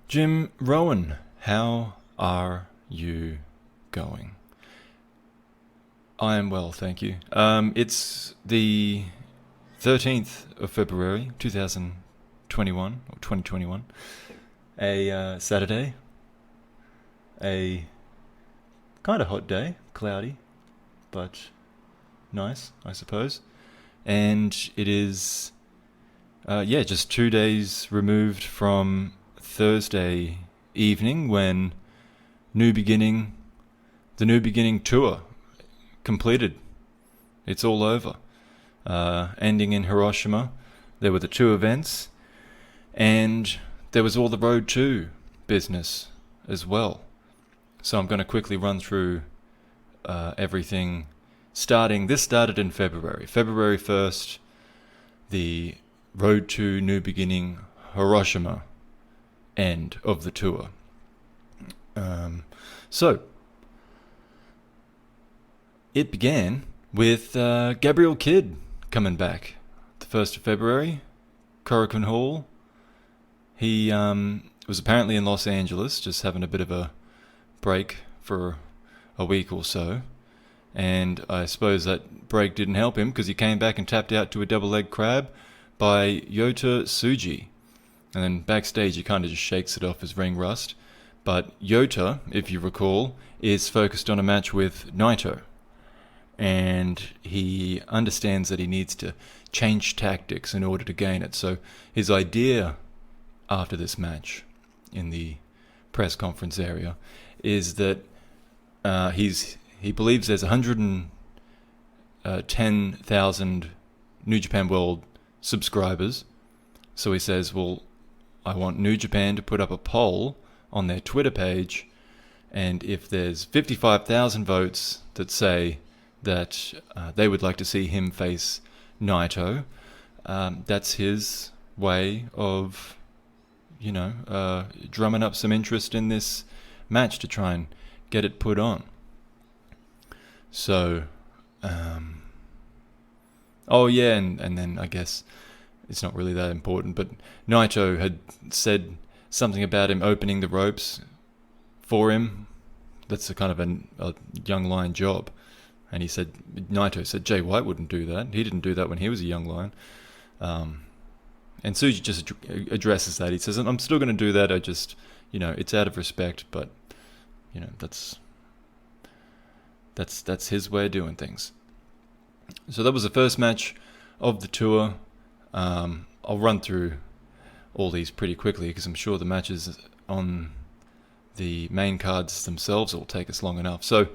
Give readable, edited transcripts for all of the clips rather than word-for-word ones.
Jim Rowan, how are you going? I am well, thank you. It's the 13th of February, 2021, or 2021, a Saturday, a kind of hot day, cloudy, but nice, I suppose. And it is, just 2 days removed from Thursday evening when New Beginning, the New Beginning tour completed. It's all over. Ending in Hiroshima. There were the two events, and there was all the Road 2 business as well. So I'm going to quickly run through everything. This started in February. February 1st, the Road 2 New Beginning Hiroshima end of the tour. So, it began with Gabriel Kidd coming back. The 1st of February, Korakuen Hall. He was apparently in Los Angeles, just having a bit of a break for a week or so. And I suppose that break didn't help him because he came back and tapped out to a double leg crab by Yota Tsuji. And then backstage he kind of just shakes it off as ring rust. But Yota, if you recall, is focused on a match with Naito. And he understands that he needs to change tactics in order to gain it. So his idea after this match in the press conference area is that he believes there's 110,000 New Japan World subscribers. So he says, well, I want New Japan to put up a poll on their Twitter page, and if there's 55,000 votes that say that they would like to see him face Naito, that's his way of, drumming up some interest in this match to try and get it put on. So, and then I guess it's not really that important, but Naito had said something about him opening the ropes for him. That's a kind of a young lion job. And Naito said Jay White wouldn't do that. He didn't do that when he was a young lion. And Tsuji just addresses that. He says, I'm still going to do that. I just, it's out of respect, but, that's his way of doing things. So that was the first match of the tour. I'll run through all these pretty quickly because I'm sure the matches on the main cards themselves will take us long enough. So,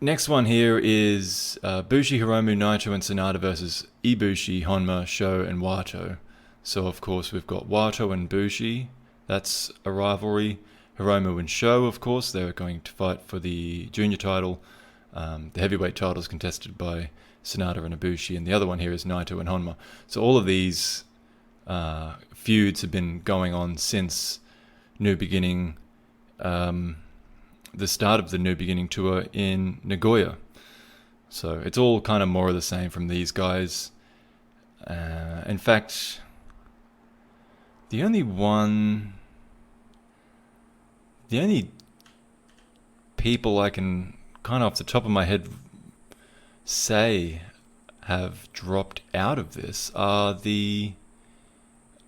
next one here is Bushi, Hiromu, Naito, and Sonata versus Ibushi, Honma, Sho, and Wato. So, of course, we've got Wato and Bushi. That's a rivalry. Hiromu and Sho, of course, they're going to fight for the junior title. The heavyweight title is contested by Sonata and Ibushi, and the other one here is Naito and Honma. So all of these feuds have been going on since New Beginning, the start of the New Beginning tour in Nagoya. So it's all kind of more of the same from these guys. In fact, the only people I can kind of off the top of my head say have dropped out of this are the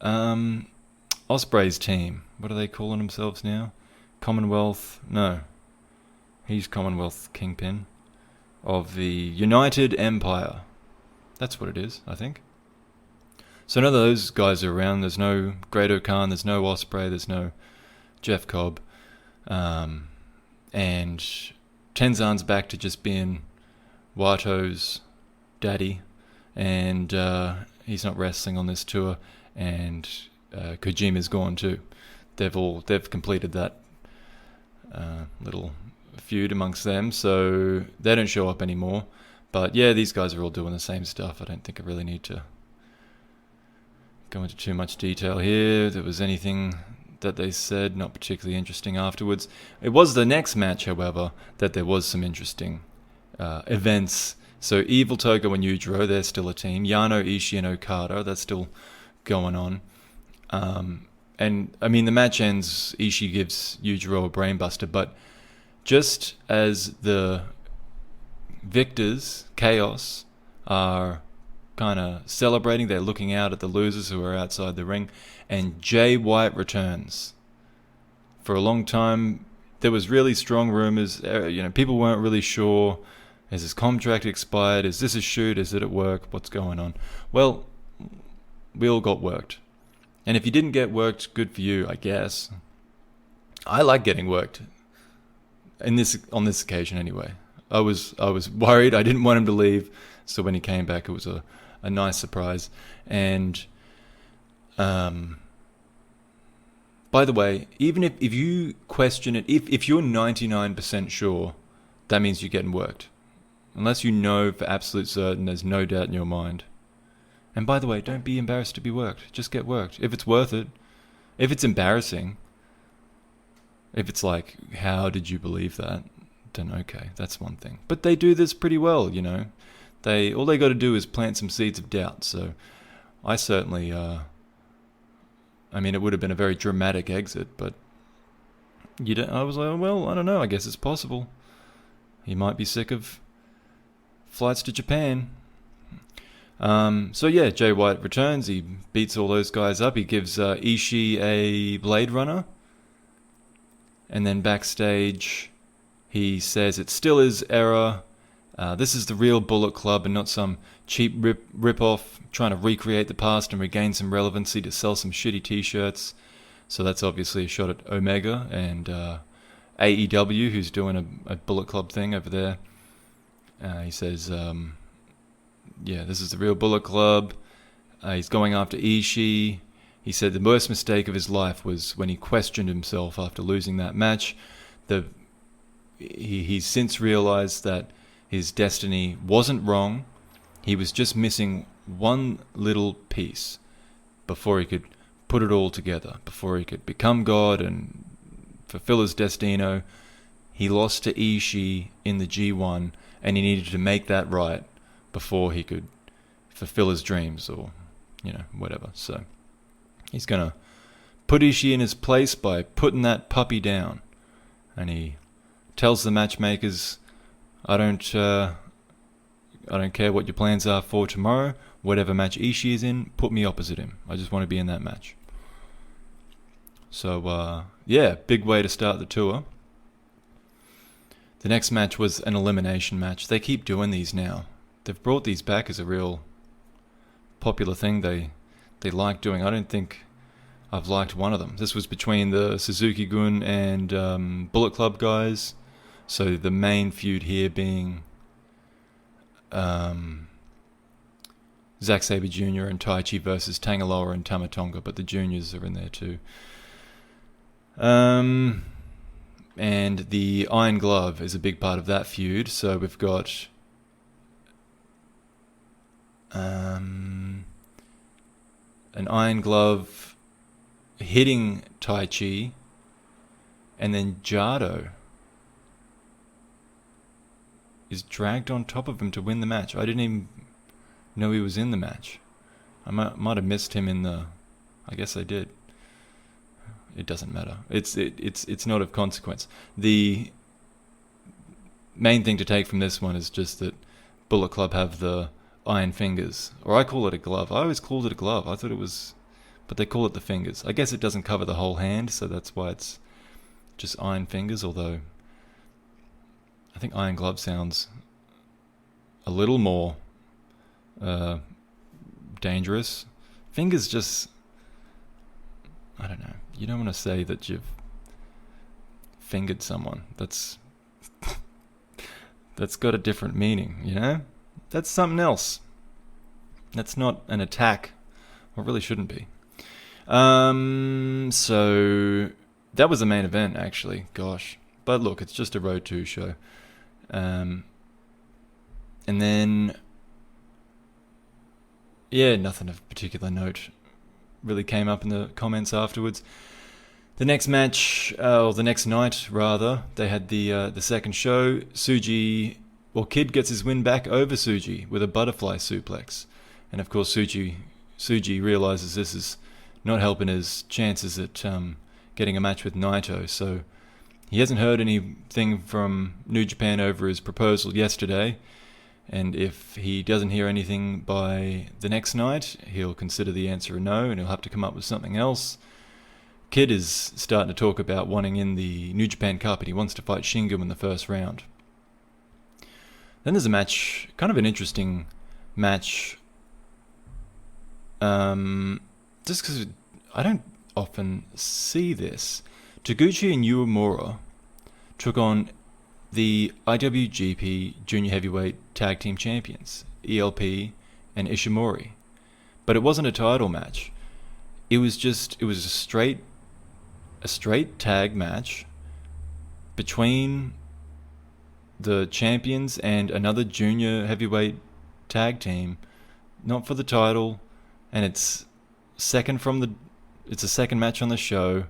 Ospreay's team. What are they calling themselves now? Commonwealth? No. He's Commonwealth Kingpin of the United Empire. That's what it is, I think. So none of those guys are around. There's no Great-O-Khan, there's no Ospreay, there's no Jeff Cobb. And Tenzan's back to just being Wato's daddy, and he's not wrestling on this tour, and Kojima's gone too. They've completed that little feud amongst them, so they don't show up anymore. But yeah, these guys are all doing the same stuff. I don't think I really need to go into too much detail here. If there was anything that they said not particularly interesting afterwards. It was the next match, however, that there was some interesting events. So Evil Togo and Yujiro, they're still a team. Yano, Ishii, and Okada, that's still going on. And I mean, the match ends, Ishii gives Yujiro a brainbuster, but just as the victors, Chaos, are kind of celebrating, they're looking out at the losers who are outside the ring, and Jay White returns. For a long time, there was really strong rumors. People weren't really sure. Has his contract expired? Is this a shoot? Is it at work? What's going on? Well, we all got worked. And if you didn't get worked, good for you, I guess. I like getting worked. On this occasion, anyway. I was worried. I didn't want him to leave. So when he came back, it was a nice surprise. And by the way, even if you question it, if you're 99% sure, that means you're getting worked. Unless you know for absolute certain, there's no doubt in your mind. And by the way, don't be embarrassed to be worked. Just get worked. If it's worth it. If it's embarrassing. If it's like, how did you believe that? Then okay, that's one thing. But they do this pretty well, all they got to do is plant some seeds of doubt. So I certainly, it would have been a very dramatic exit, but I was like, well, I don't know. I guess it's possible. He might be sick of flights to Japan. Jay White returns. He beats all those guys up. He gives Ishii a Blade Runner. And then backstage, he says it still is error. This is the real Bullet Club and not some cheap rip-off trying to recreate the past and regain some relevancy to sell some shitty t-shirts. So that's obviously a shot at Omega and AEW, who's doing a Bullet Club thing over there. He says, this is the real Bullet Club. He's going after Ishii. He said the worst mistake of his life was when he questioned himself after losing that match. He's since realized that his destiny wasn't wrong. He was just missing one little piece before he could put it all together, before he could become God and fulfill his destino. He lost to Ishii in the G1, and he needed to make that right before he could fulfill his dreams or, whatever. So he's going to put Ishii in his place by putting that puppy down. And he tells the matchmakers, I don't care what your plans are for tomorrow. Whatever match Ishii is in, put me opposite him. I just want to be in that match. So, big way to start the tour. The next match was an elimination match. They keep doing these now. They've brought these back as a real popular thing they like doing. I don't think I've liked one of them. This was between the Suzuki-gun and Bullet Club guys. So the main feud here being Zack Sabre Jr. and Taichi versus Tangaloa and Tamatonga, but the juniors are in there too. And the Iron Glove is a big part of that feud. So we've got an Iron Glove hitting Taichi, and then Jado is dragged on top of him to win the match. I didn't even know he was in the match. I might have missed him in the... I guess I did. It doesn't matter. It's not of consequence. The main thing to take from this one is just that Bullet Club have the iron fingers. Or I call it a glove. I always called it a glove. I thought it was... But they call it the fingers. I guess it doesn't cover the whole hand, so that's why it's just iron fingers, although I think Iron Glove sounds a little more dangerous. Fingers just... I don't know. You don't want to say that you've fingered someone. That's got a different meaning, That's something else. That's not an attack. Or it really shouldn't be. So that was the main event, actually. Gosh. But look, it's just a Road 2 show. And then... nothing of particular note really came up in the comments afterwards. The next match, or the next night rather, they had the second show. Kid gets his win back over Tsuji with a butterfly suplex, and of course Tsuji realizes this is not helping his chances at getting a match with Naito. So he hasn't heard anything from New Japan over his proposal yesterday, and if he doesn't hear anything by the next night, he'll consider the answer a no, and he'll have to come up with something else. Kid is starting to talk about wanting in the New Japan Cup, and he wants to fight Shingo in the first round. Then there's a match, kind of an interesting match, just because I don't often see this. Taguchi and Uemura took on the IWGP Junior Heavyweight Tag Team Champions, ELP and Ishimori. But it wasn't a title match. It was a straight tag match between the champions and another junior heavyweight tag team, not for the title, and it's a second match on the show.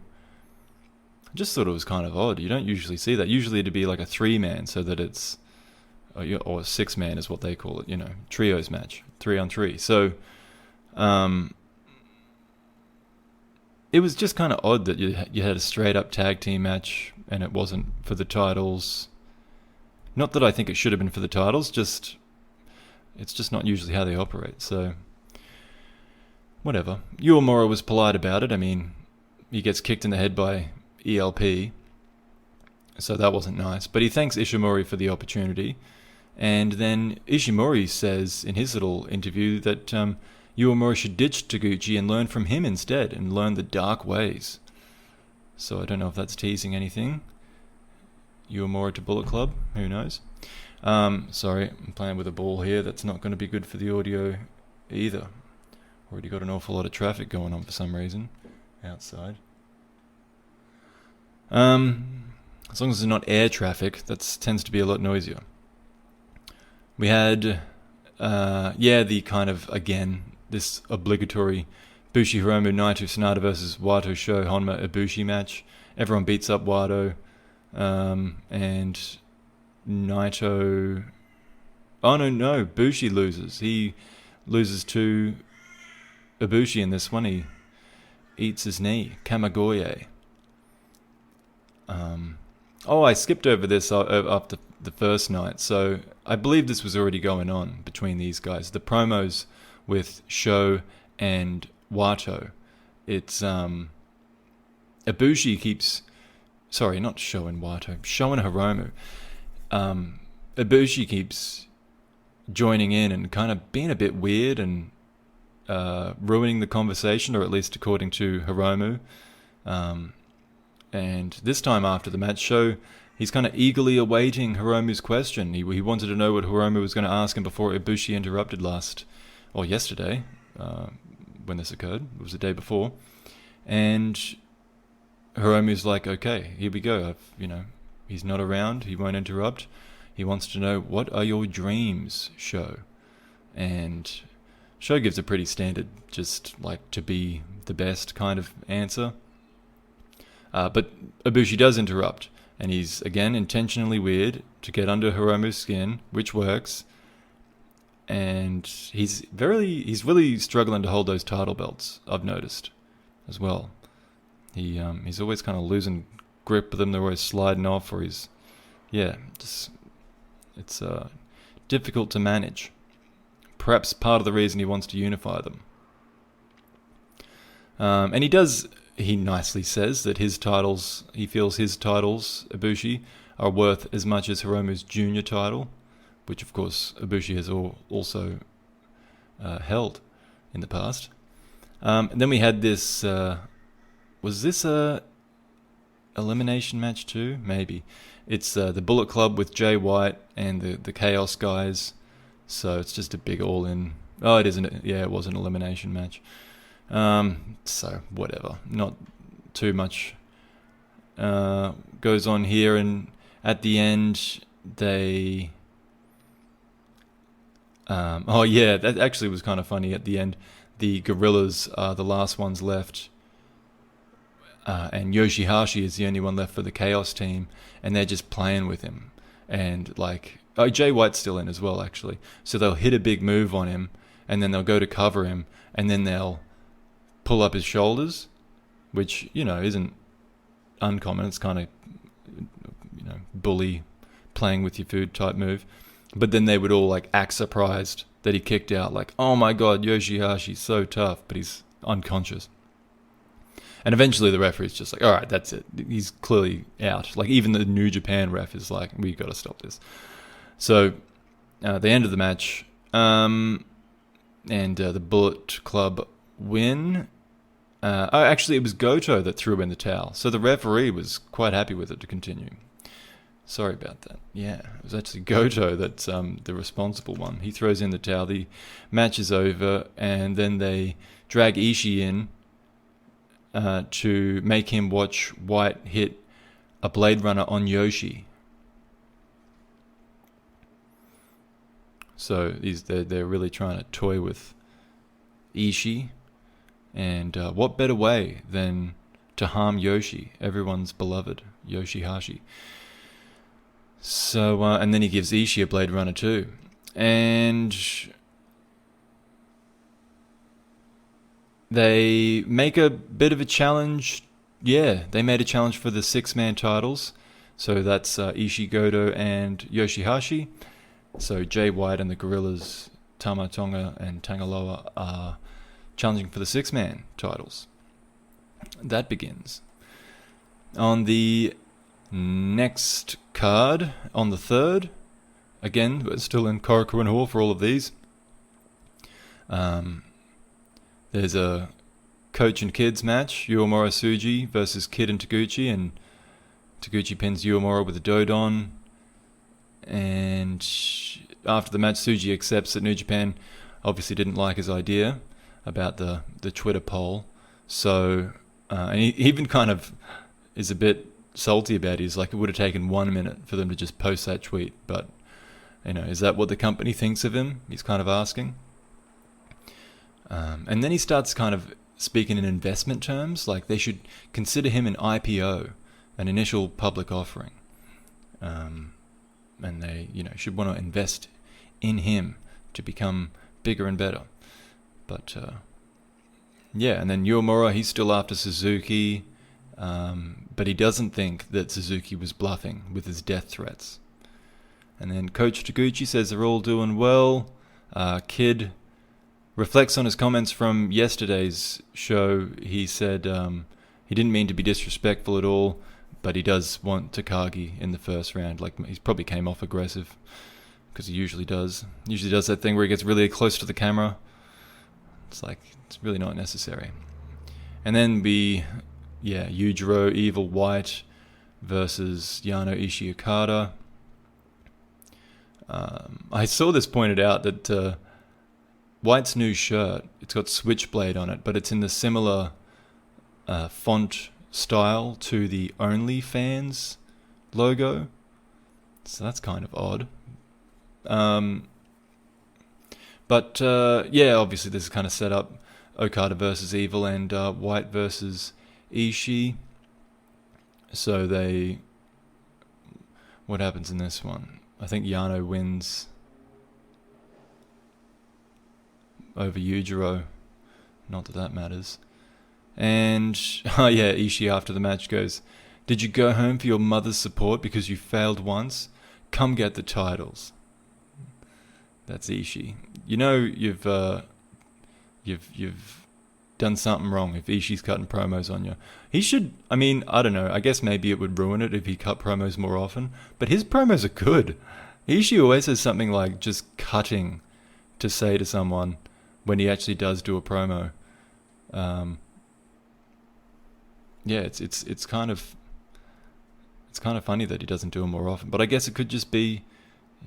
I just thought it was kind of odd. You don't usually see that. Usually it'd be like a 3-man, so that it's, or a 6-man is what they call it, trios match, 3-on-3. So it was just kind of odd that you had a straight up tag team match and it wasn't for the titles. Not that I think it should have been for the titles, it's just not usually how they operate. So whatever. Uemura was polite about it. I mean, he gets kicked in the head by ELP, so that wasn't nice. But he thanks Ishimori for the opportunity, and then Ishimori says in his little interview that Uemura should ditch Taguchi and learn from him instead, and learn the dark ways. So I don't know if that's teasing anything. Uemura to Bullet Club, who knows? Sorry, I'm playing with a ball here. That's not going to be good for the audio either. Already got an awful lot of traffic going on for some reason outside. As long as it's not air traffic, that tends to be a lot noisier. We had, the kind of, again, this obligatory Bushi Hiromu Naito Sanada versus Wato Sho Honma Ibushi match. Everyone beats up Wato, and Naito... Oh, no, Bushi loses. He loses to Ibushi in this one. He eats his knee. Kamagoye. I skipped over this after the first night, so I believe this was already going on between these guys. The promos with Sho and Wato. It's Ibushi keeps... Sorry, not Sho and Wato. Sho and Hiromu. Ibushi keeps joining in and kind of being a bit weird and ruining the conversation, or at least according to Hiromu. And this time after the match, Sho, he's kind of eagerly awaiting Hiromu's question. He wanted to know what Hiromu was going to ask him before Ibushi interrupted yesterday, when this occurred. It was the day before. And Hiromu's like, okay, here we go. He's not around. He won't interrupt. He wants to know, what are your dreams, Sho? And Sho gives a pretty standard, just like to be the best kind of answer. But Ibushi does interrupt, and he's, again, intentionally weird to get under Hiromu's skin, which works. And he's really struggling to hold those title belts, I've noticed, as well. He's always kind of losing grip with them. They're always sliding off, or it's difficult to manage. Perhaps part of the reason he wants to unify them. And he nicely says that he feels his titles, Ibushi, are worth as much as Hiromu's junior title, which of course Ibushi has also held in the past. And then we had this, was this a elimination match too? Maybe. It's the Bullet Club with Jay White and the Chaos guys, so it's just a big all-in. Oh, it isn't. Yeah, it was an elimination match. So whatever, not too much goes on here, and at the end they that actually was kind of funny. At the end, the Gorillas are the last ones left, and Yoshihashi is the only one left for the Chaos team, and they're just playing with him, and Jay White's still in as well, actually. So they'll hit a big move on him, and then they'll go to cover him, and then they'll pull up his shoulders, which, isn't uncommon. It's kind of, bully, playing with your food type move. But then they would all like act surprised that he kicked out, like, oh my god, Yoshihashi's so tough, but he's unconscious. And eventually the referee's just like, all right, that's it. He's clearly out. Like, even the New Japan ref is like, we got to stop this. So they ended the match, and the Bullet Club win. Actually, it was Goto that threw in the towel. So the referee was quite happy with it to continue. Sorry about that. Yeah, it was actually Goto that's the responsible one. He throws in the towel. The match is over, and then they drag Ishii in to make him watch White hit a Blade Runner on Yoshi. So they're really trying to toy with Ishii. And what better way than to harm Yoshi, everyone's beloved Yoshihashi. So, and then he gives Ishii a Blade Runner too. And they make a bit of a challenge. Yeah, they made a challenge for the 6-man titles. So that's Ishii, Goto, and Yoshihashi. So Jay White and the Gorillas, Tama Tonga and Tangaloa, are challenging for the 6-man titles. That begins. On the next card, on the 3rd, again, we're still in Korakuen Hall for all of these. There's a coach and kids match, Uemura Tsuji versus Kid and Taguchi, and Taguchi pins Uemura with a Dodon. And after the match, Tsuji accepts that New Japan obviously didn't like his idea about the Twitter poll. So, and he even kind of is a bit salty about it. He's like, it would have taken 1 minute for them to just post that tweet. But, is that what the company thinks of him? He's kind of asking. And then he starts kind of speaking in investment terms, like they should consider him an IPO, an initial public offering. And they, should want to invest in him to become bigger and better. But, yeah, and then Uemura, he's still after Suzuki, but he doesn't think that Suzuki was bluffing with his death threats. And then Coach Taguchi says they're all doing well. Kid reflects on his comments from yesterday's show. He said he didn't mean to be disrespectful at all, but he does want Takagi in the first round. Like, he probably came off aggressive, because he usually does. Usually does that thing where he gets really close to the camera. It's like, it's really not necessary. And then Yujiro Evil White versus Yano Ishii-Okada. I saw this pointed out that White's new shirt, it's got Switchblade on it, but it's in the similar font style to the OnlyFans logo. So that's kind of odd. But obviously this is kind of set up Okada versus Evil and White versus Ishii. So what happens in this one? I think Yano wins over Yujiro. Not that matters. And, Ishii after the match goes, "Did you go home for your mother's support because you failed once? Come get the titles." That's Ishii. You've done something wrong if Ishii's cutting promos on you. He should, I don't know, I guess maybe it would ruin it if he cut promos more often, but his promos are good. Ishii always has something like just cutting to say to someone when he actually does do a promo. It's kind of funny that he doesn't do them more often, but I guess it could just be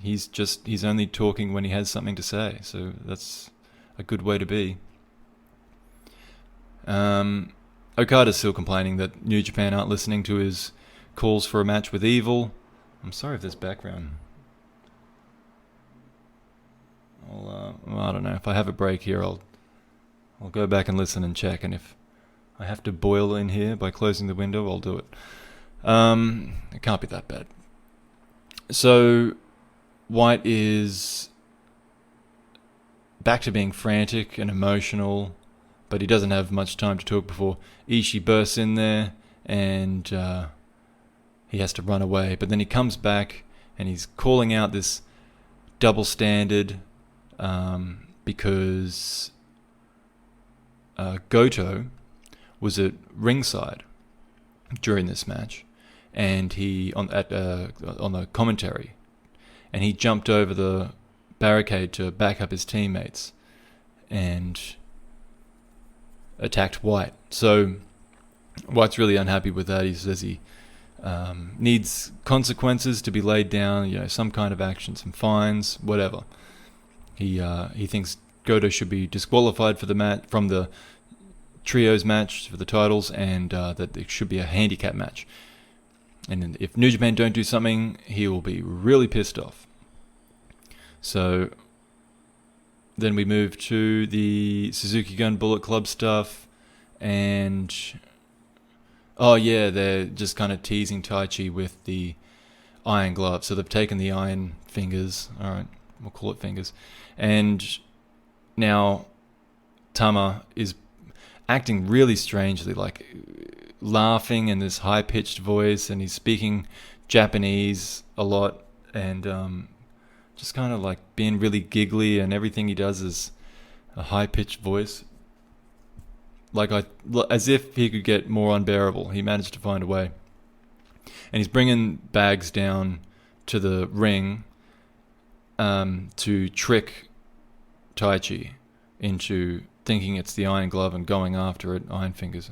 he's only talking when he has something to say, so that's a good way to be. Okada's still complaining that New Japan aren't listening to his calls for a match with Evil. I'm sorry if there's background. I don't know. If I have a break here, I'll go back and listen and check, and if I have to boil in here by closing the window, I'll do it. It can't be that bad. So White is back to being frantic and emotional but he doesn't have much time to talk before Ishii bursts in there, and he has to run away. But then he comes back, and he's calling out this double standard because Goto was at ringside during this match, and he on the commentary, and he jumped over the barricade to back up his teammates and attacked White. So White's really unhappy with that. He says he needs consequences to be laid down, some kind of action, some fines, whatever. He thinks Goto should be disqualified for from the trios match for the titles, and that it should be a handicap match. And if New Japan don't do something, he will be really pissed off. So then we move to the Suzuki Gun Bullet Club stuff, and they're just kind of teasing Taichi with the iron glove. So they've taken the iron fingers, alright, we'll call it fingers, and now Tama is acting really strangely, like laughing in this high-pitched voice, and he's speaking Japanese a lot, and just kind of like being really giggly, and everything he does is a high-pitched voice, as if he could get more unbearable. He managed to find a way, and he's bringing bags down to the ring to trick Taichi into thinking it's the iron glove and going after it, iron fingers.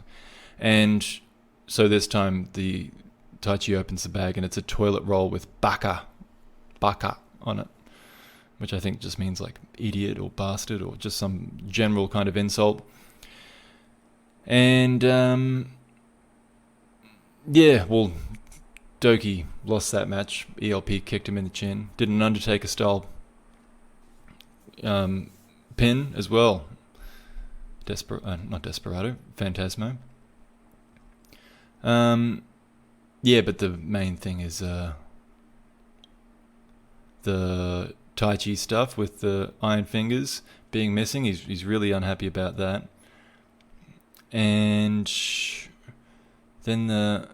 And so this time the Taichi opens the bag, and it's a toilet roll with baka on it, which I think just means like idiot or bastard or just some general kind of insult. And Doki lost that match. ELP kicked him in the chin. Did an Undertaker style pin as well. Not Desperado, Phantasmo. But the main thing is the Taichi stuff with the iron fingers being missing. He's really unhappy about that. And then the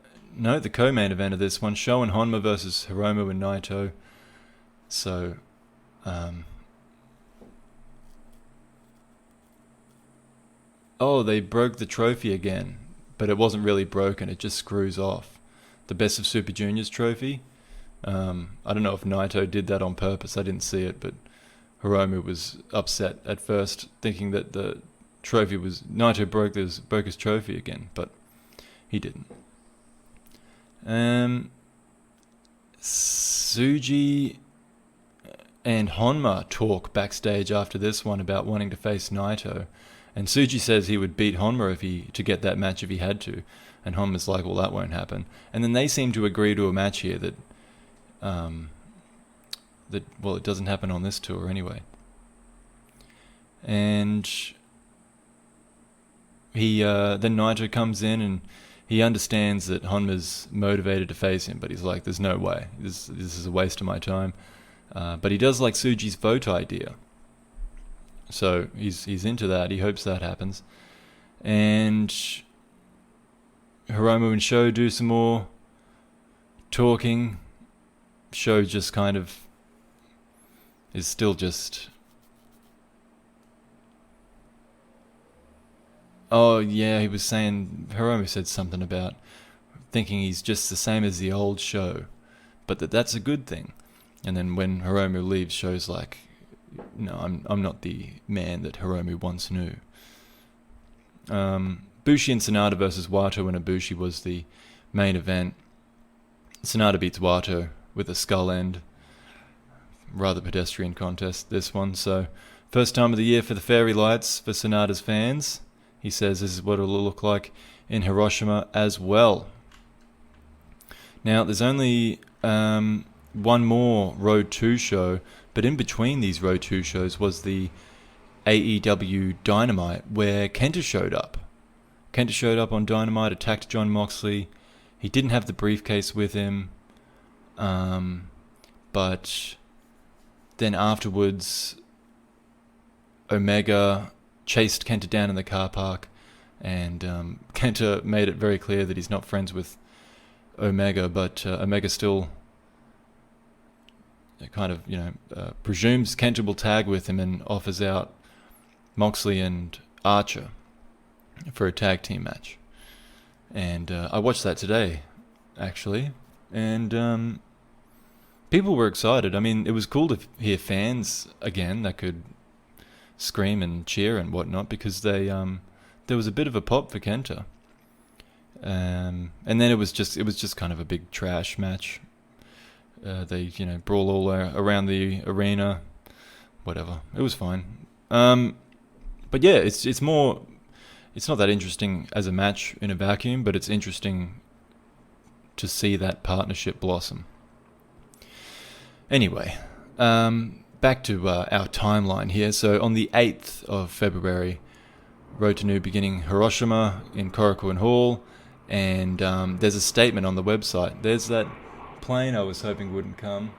co-main event of this one, Sho and Honma versus Hiromu and Naito. So they broke the trophy again, but it wasn't really broken, it just screws off. The Best of Super Juniors trophy. I don't know if Naito did that on purpose, I didn't see it, but Hiromu was upset at first, thinking that the trophy was... Naito broke his trophy again, but he didn't. Tsuji and Honma talk backstage after this one about wanting to face Naito. And Tsuji says he would beat Honma to get that match if he had to. And Honma's like, well, that won't happen. And then they seem to agree to a match here that it doesn't happen on this tour anyway. And then Naito comes in, and he understands that Honma's motivated to face him, but he's like, there's no way. This is a waste of my time. But he does like Tsuji's vote idea. So he's into that. He hopes that happens. And Hiromu and Sho do some more talking. Sho just kind of is still just... Oh, yeah, he was saying... Hiromu said something about thinking he's just the same as the old Sho, but that's a good thing. And then when Hiromu leaves, Sho's like, no, I'm not the man that Hiromu once knew. Bushi and Sanada versus Wato and Ibushi was the main event. Sanada beats Wato with a skull end. Rather pedestrian contest, this one. So, first time of the year for the fairy lights for Sanada's fans. He says this is what it'll look like in Hiroshima as well. Now, there's only one more Road 2 show, but in between these Road 2 shows was the AEW Dynamite, where Kenta showed up. Kenta showed up on Dynamite, attacked Jon Moxley. He didn't have the briefcase with him, but then afterwards, Omega chased Kenta down in the car park, and Kenta made it very clear that he's not friends with Omega, but Omega still kind of, presumes Kenta will tag with him and offers out Moxley and Archer for a tag team match. And I watched that today, actually, and people were excited. I mean, it was cool to hear fans again that could scream and cheer and whatnot, because there was a bit of a pop for Kenta. And then it was just kind of a big trash match. They brawl all around the arena, whatever. It was fine. But yeah, it's more. It's not that interesting as a match in a vacuum, but it's interesting to see that partnership blossom. Anyway, back to our timeline here. So on the 8th of February, Road to New Beginning, Hiroshima in Korakuen Hall, and there's a statement on the website. There's that plane I was hoping wouldn't come.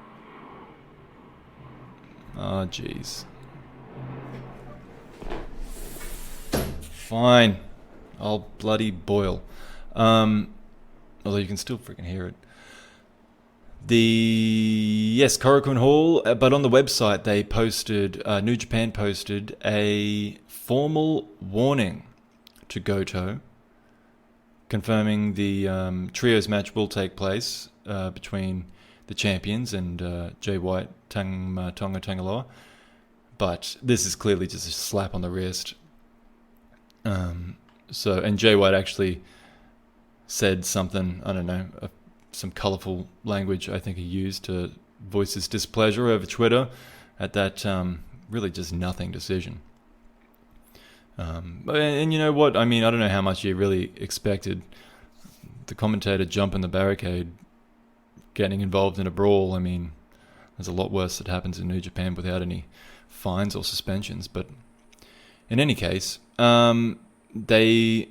Oh, jeez. Fine. I'll bloody boil. Although you can still freaking hear it. Yes, Korakuen Hall, but on the website they posted, New Japan posted a formal warning to Goto, confirming the trios match will take place between the champions and Jay White, Tonga Tangaloa. But this is clearly just a slap on the wrist. And Jay White actually said something, I don't know, some colourful language I think he used to voice his displeasure over Twitter at that really just nothing decision. And you know what? I mean, I don't know how much you really expected the commentator jumping the barricade, getting involved in a brawl. I mean, there's a lot worse that happens in New Japan without any fines or suspensions. But in any case, they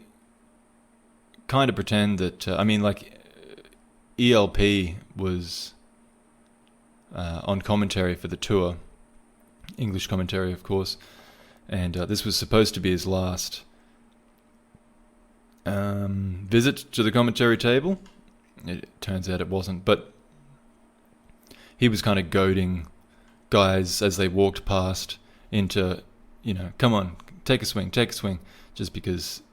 kind of pretend that, ELP was on commentary for the tour, English commentary, of course, and this was supposed to be his last visit to the commentary table. It turns out it wasn't, but he was kind of goading guys as they walked past into, come on, take a swing, just because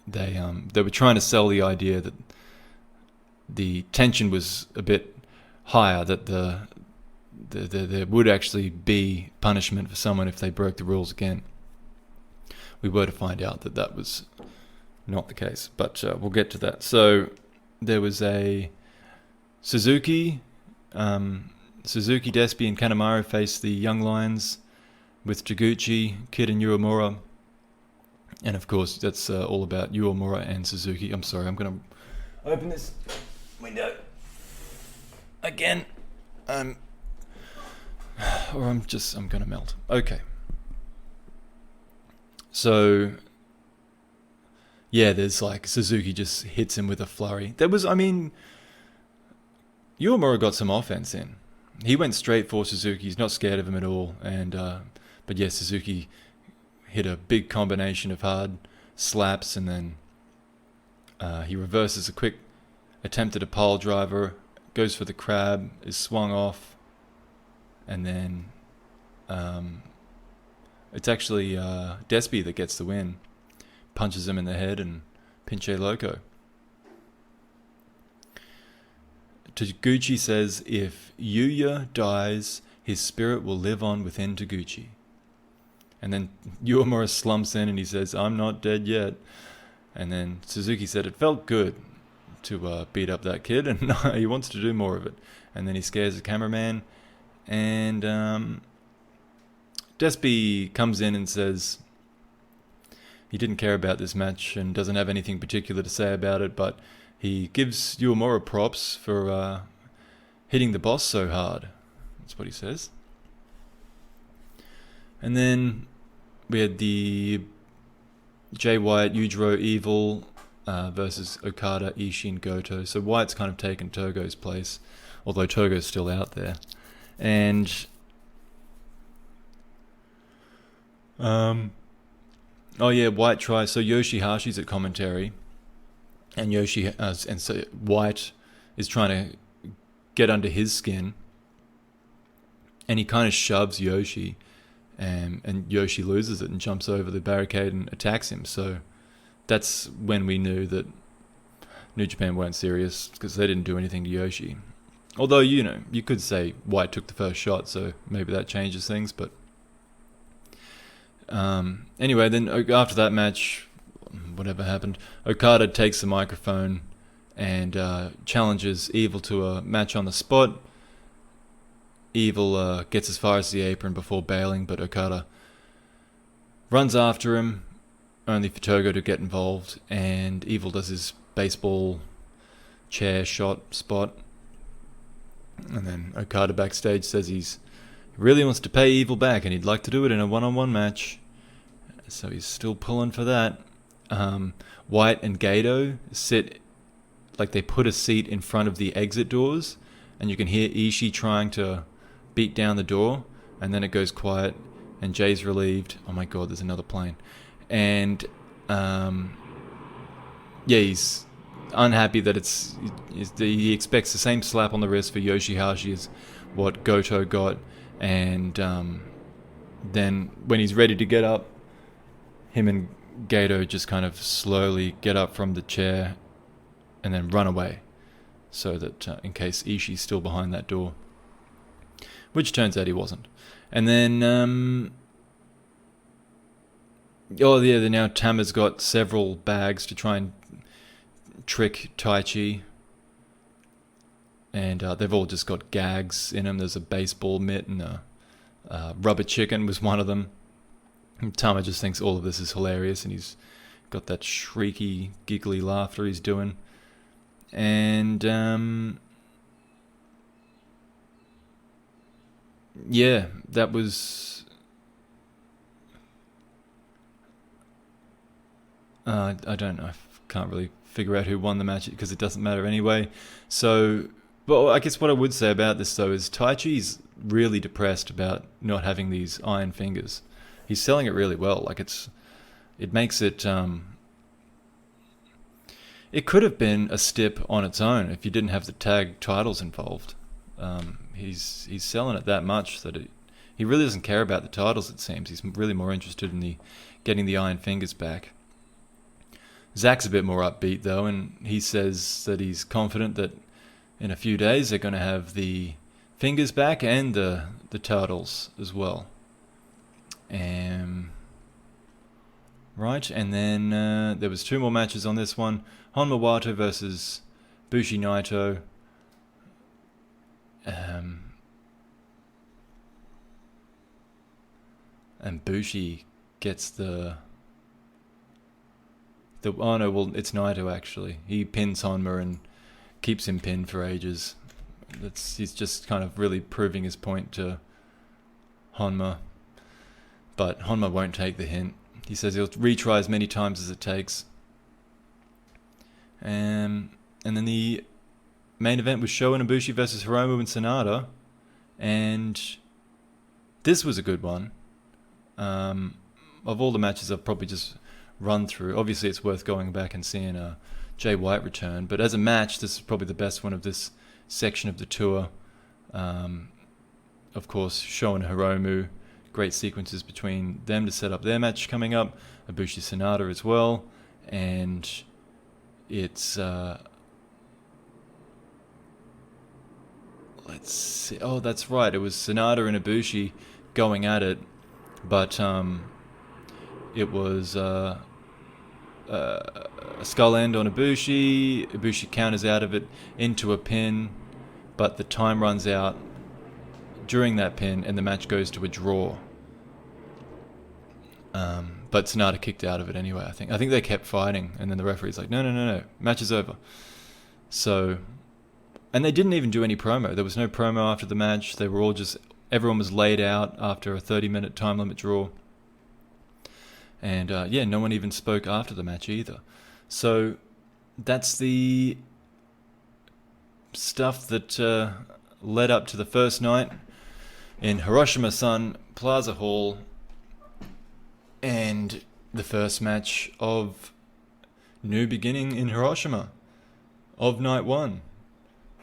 they were trying to sell the idea that the tension was a bit higher, that there would actually be punishment for someone if they broke the rules again. We were to find out that was not the case, but we'll get to that. So there was a Suzuki, Despy and Kanemaru faced the Young Lions with Taguchi, Kid and Uemura. And of course, that's all about Uemura and Suzuki. I'm sorry, I'm going to open this window again. I'm going to melt. Okay. So, yeah, there's Suzuki just hits him with a flurry. Uemura got some offense in. He went straight for Suzuki. He's not scared of him at all. And, but yeah, Suzuki hit a big combination of hard slaps, and then he reverses a quick attempt at a pile driver, goes for the crab, is swung off, and then it's actually Despy that gets the win, punches him in the head, and Pinche Loco. Taguchi says if Yuya dies, his spirit will live on within Taguchi. And then Uemura slumps in and he says, I'm not dead yet. And then Suzuki said it felt good to beat up that kid, and he wants to do more of it. And then he scares the cameraman, and Despy comes in and says he didn't care about this match and doesn't have anything particular to say about it, but he gives Uemura props for hitting the boss so hard. That's what he says. And then we had the Jay White, Yujiro Evil versus Okada, Ishii, and Goto. So White's kind of taken Togo's place, although Togo's still out there. And Oh yeah, White tries. So Yoshihashi's at commentary, and and so White is trying to get under his skin, and he kind of shoves Yoshi, and Yoshi loses it and jumps over the barricade and attacks him. So that's when we knew that New Japan weren't serious, because they didn't do anything to Yoshi. Although, you could say White took the first shot, so maybe that changes things. But anyway, then after that match, whatever happened, Okada takes the microphone and challenges Evil to a match on the spot. Evil gets as far as the apron before bailing, but Okada runs after him, only for Togo to get involved, and Evil does his baseball chair shot spot. And then Okada backstage says he really wants to pay Evil back, and he'd like to do it in a one-on-one match. So he's still pulling for that. White and Gato sit, like they put a seat in front of the exit doors, and you can hear Ishii trying to beat down the door, and then it goes quiet, and Jay's relieved. Oh my god, there's another plane. And he's unhappy that he expects the same slap on the wrist for Yoshihashi as what Goto got, and then when he's ready to get up, him and Gato just kind of slowly get up from the chair and then run away, so that in case Ishii's still behind that door, which turns out he wasn't. And then now Tama's got several bags to try and trick Taichi, and they've all just got gags in them. There's a baseball mitt, and a rubber chicken was one of them. And Tama just thinks all of this is hilarious, and he's got that shrieky, giggly laughter he's doing. And that was I don't know. I can't really figure out who won the match because it doesn't matter anyway. So, but I guess what I would say about this though is Taichi's really depressed about not having these iron fingers. He's selling it really well. Like it makes it. It could have been a stip on its own if you didn't have the tag titles involved. He's selling it that much that he really doesn't care about the titles. It seems he's really more interested in getting the iron fingers back. Zach's a bit more upbeat though, and he says that he's confident that in a few days they're going to have the fingers back and the titles as well. Right, and then there was two more matches on this one. Honma Wato versus Bushi Naito. And Bushi gets the oh no, well, it's Naito actually. He pins Honma and keeps him pinned for ages. He's just kind of really proving his point to Honma. But Honma won't take the hint. He says he'll retry as many times as it takes. And then the main event was Sho and Ibushi versus Hiromu and Sanada. And this was a good one. Of all the matches I've probably just run through, obviously it's worth going back and seeing Jay White return. But as a match, this is probably the best one of this section of the tour. Of course, Sho and Hiromu. Great sequences between them to set up their match coming up. Ibushi Sanada as well. And it's... let's see. Oh, that's right. It was Sanada and Ibushi going at it. But it was a skull end on Ibushi. Ibushi counters out of it into a pin. But the time runs out during that pin, and the match goes to a draw. But Sanada kicked out of it anyway, I think. I think they kept fighting, and then the referee's like, no, match is over. So, and they didn't even do any promo. There was no promo after the match. They were all just, everyone was laid out after a 30-minute time limit draw. And no one even spoke after the match either. So, that's the stuff that led up to the first night in Hiroshima Sun Plaza Hall. And the first match of New Beginning in Hiroshima of Night 1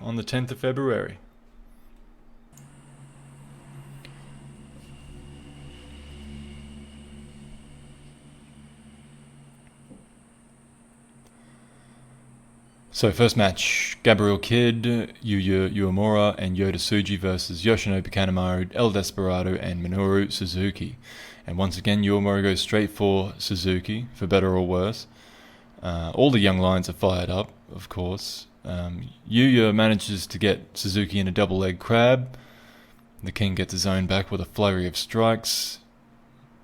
on the 10th of February. So first match, Gabriel Kidd, Yuya Uemura and Yota Tsuji versus Yoshinobu Kanemaru, El Desperado and Minoru Suzuki. And once again, Uemura goes straight for Suzuki, for better or worse. All the young lions are fired up, of course. Yuya manages to get Suzuki in a double leg crab. The King gets his own back with a flurry of strikes,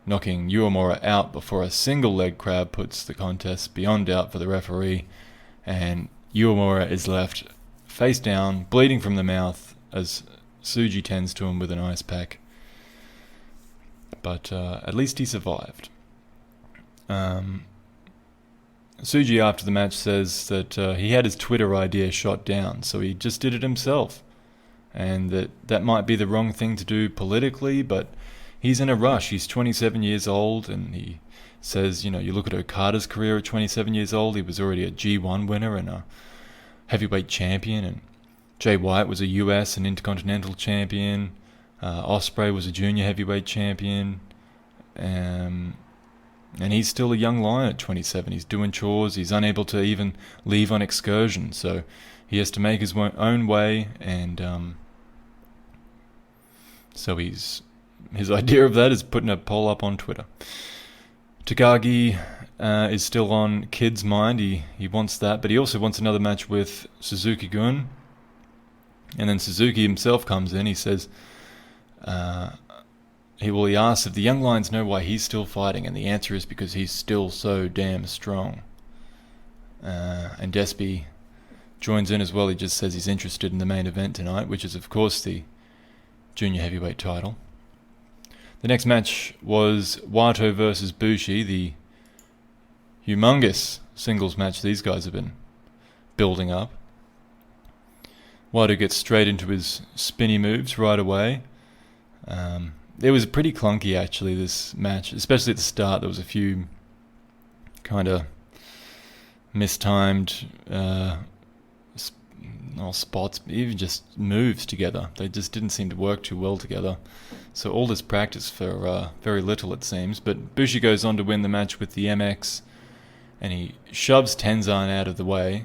knocking Uemura out before a single leg crab puts the contest beyond doubt for the referee. And Uemura is left face down, bleeding from the mouth, as Tsuji tends to him with an ice pack. But at least he survived. Tsuji after the match says that he had his Twitter idea shot down, so he just did it himself. And that might be the wrong thing to do politically, but he's in a rush. He's 27 years old, and he says, you look at Okada's career at 27 years old, he was already a G1 winner and a heavyweight champion, and Jay White was a US and Intercontinental champion, Ospreay was a junior heavyweight champion, and he's still a young lion at 27. He's doing chores, he's unable to even leave on excursion, so he has to make his own way, and so his idea of that is putting a poll up on Twitter. Takagi is still on Kid's mind. He wants that, but he also wants another match with Suzuki-gun. And then Suzuki himself comes in. He says, he asks if the young lions know why he's still fighting, and the answer is because he's still so damn strong. And Despy joins in as well. He just says he's interested in the main event tonight, which is of course the junior heavyweight title. The next match was Wato versus Bushi, the humongous singles match these guys have been building up. Wato gets straight into his spinny moves right away. It was pretty clunky actually, this match, especially at the start. There was a few kind of mistimed spots, even just moves together. They just didn't seem to work too well together. So all this practice for very little, it seems. But Bushi goes on to win the match with the MX, and he shoves Tenzan out of the way.